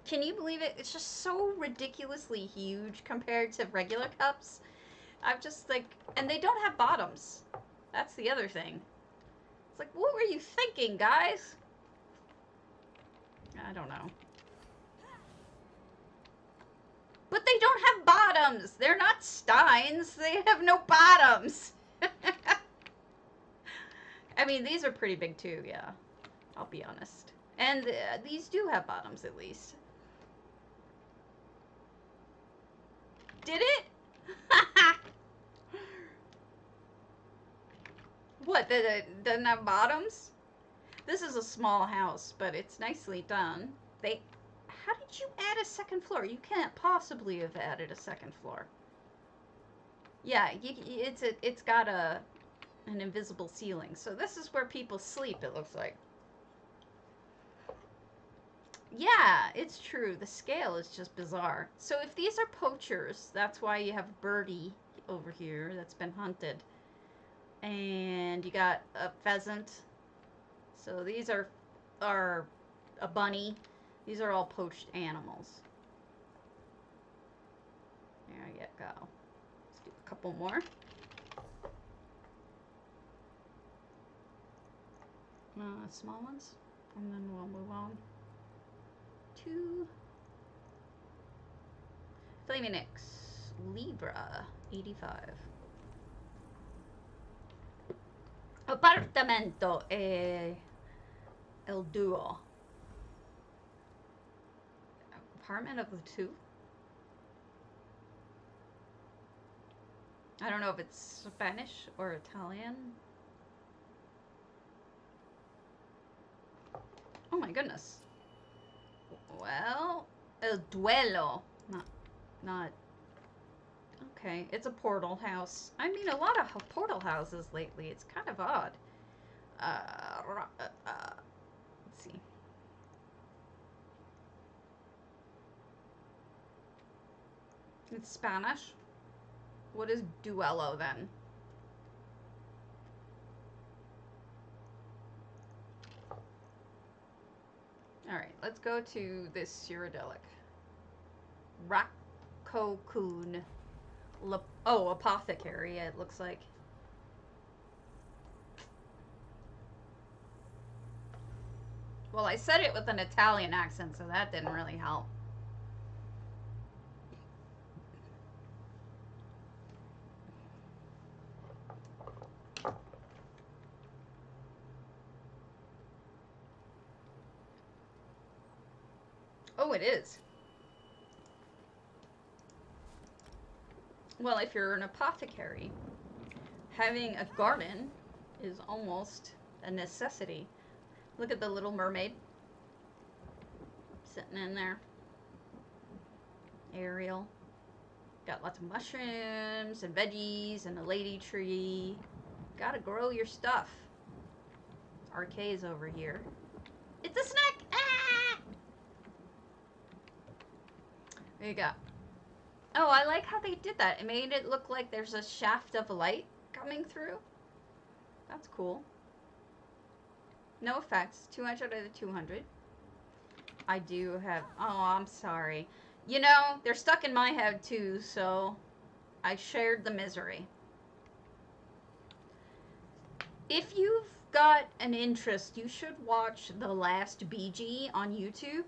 [SPEAKER 1] Can you believe it? It's just so ridiculously huge compared to regular cups. I'm just like, and they don't have bottoms. That's the other thing. It's like, what were you thinking, guys? I don't know. But they don't have bottoms. They're not steins. They have no bottoms. I mean, these are pretty big too, yeah. I'll be honest. And these do have bottoms, at least. Did it? What, doesn't have bottoms? This is a small house, but it's nicely done. How did you add a second floor? You can't possibly have added a second floor. Yeah, it's got an invisible ceiling. So this is where people sleep, it looks like. Yeah, it's true. The scale is just bizarre. So if these are poachers, that's why you have Birdie over here that's been hunted. And you got a pheasant. So these are a bunny. These are all poached animals. There you go. Let's do a couple more. Small ones. And then we'll move on to Flaminix Libra 85. Apartamento El Duo. Apartment of the two? I don't know if it's Spanish or Italian. Oh my goodness. Well, el duelo. Not. Okay, it's a portal house. I mean, a lot of portal houses lately. It's kind of odd. Let's see. It's Spanish. What is duelo then? Alright, let's go to this Cyrodiilic. Racocoon. Oh, apothecary, it looks like. Well, I said it with an Italian accent, so that didn't really help. Oh, it is. Well, if you're an apothecary, having a garden is almost a necessity. Look at the little mermaid sitting in there. Ariel. Got lots of mushrooms and veggies and a lady tree. Gotta grow your stuff. RK's over here. It's a snake! Ah! There you go. Oh, I like how they did that. It made it look like there's a shaft of light coming through. That's cool. No effects. 200 out of 200. I do have... Oh, I'm sorry. You know, they're stuck in my head too, so I shared the misery. If you've got an interest, you should watch The Last BG on YouTube.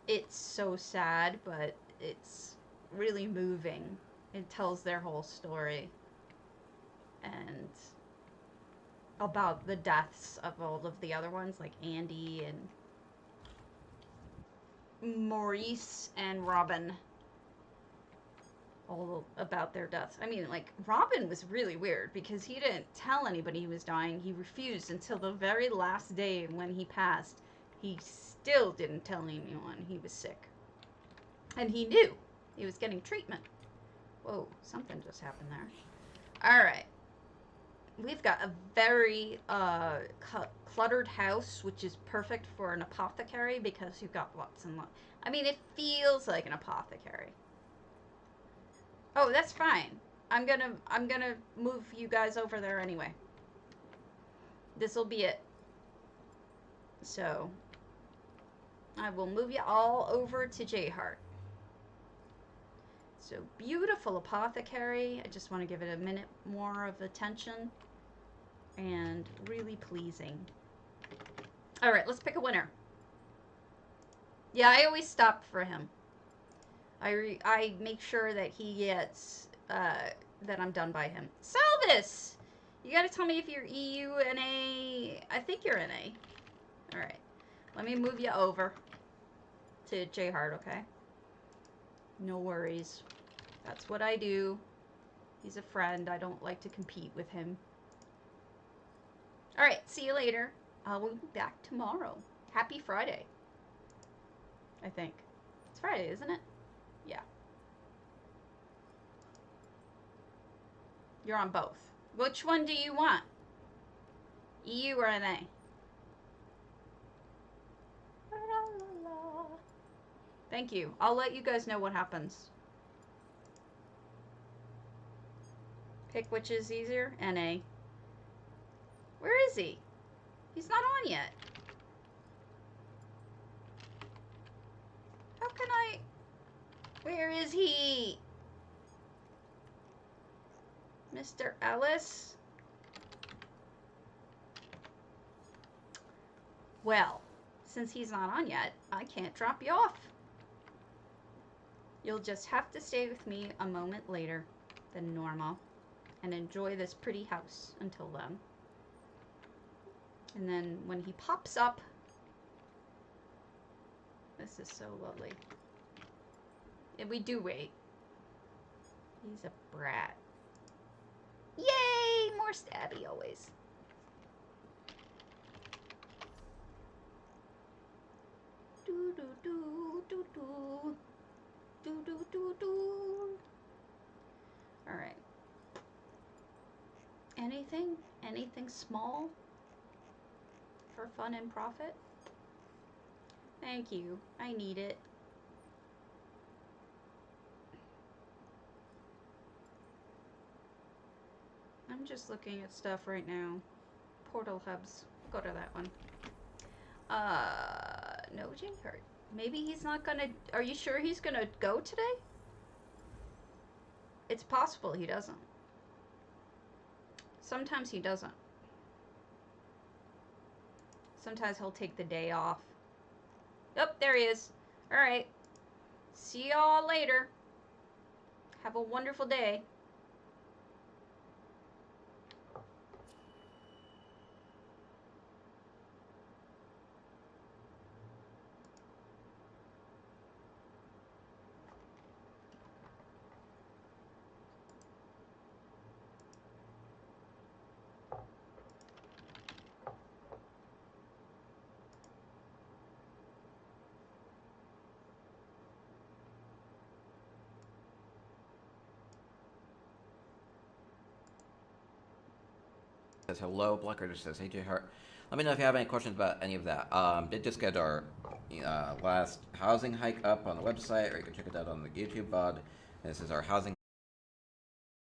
[SPEAKER 1] It's so sad, but it's really moving. It tells their whole story. And about the deaths of all of the other ones, like Andy and Maurice and Robin. All about their deaths. I mean, like, Robin was really weird because he didn't tell anybody he was dying. He refused until the very last day when he passed. He still didn't tell anyone he was sick. And he knew he was getting treatment. Whoa, something just happened there. Alright. We've got a very cluttered house, which is perfect for an apothecary because you've got lots and lots. I mean, it feels like an apothecary. Oh, that's fine. I'm gonna move you guys over there anyway. This'll be it. So, I will move you all over to J-Heart. So, beautiful apothecary. I just want to give it a minute more of attention. And really pleasing. Alright, let's pick a winner. Yeah, I always stop for him. I make sure that he gets, that I'm done by him. Salvis! You gotta tell me if you're EU, NA. I think you're NA. Alright. Let me move you over to J-Heart, okay? No worries. That's what I do. He's a friend. I don't like to compete with him. Alright, see you later. I will be back tomorrow. Happy Friday. I think. It's Friday, isn't it? Yeah. You're on both. Which one do you want? EU or NA? Thank you. I'll let you guys know what happens. Pick which is easier? NA. Where is he? He's not on yet. How can I... Where is he? Mr. Ellis? Well, since he's not on yet, I can't drop you off. You'll just have to stay with me a moment later than normal and enjoy this pretty house until then. And then when he pops up, this is so lovely. And we do wait. He's a brat. heavy always. Do do do do do do do do do. All right. Anything small for fun and profit? Thank you. I need it. I'm just looking at stuff right now. Portal hubs. Go to that one. No J-Heart. Maybe he's not gonna... Are you sure he's gonna go today? It's possible he doesn't. Sometimes he doesn't. Sometimes he'll take the day off. Oh, there he is. Alright. See y'all later. Have a wonderful day.
[SPEAKER 2] Says hello. Blackrayser says, hey J-Heart. Let me know if you have any questions about any of that. Did just get our last housing hike up on the website, or you can check it out on the YouTube VOD. This is our housing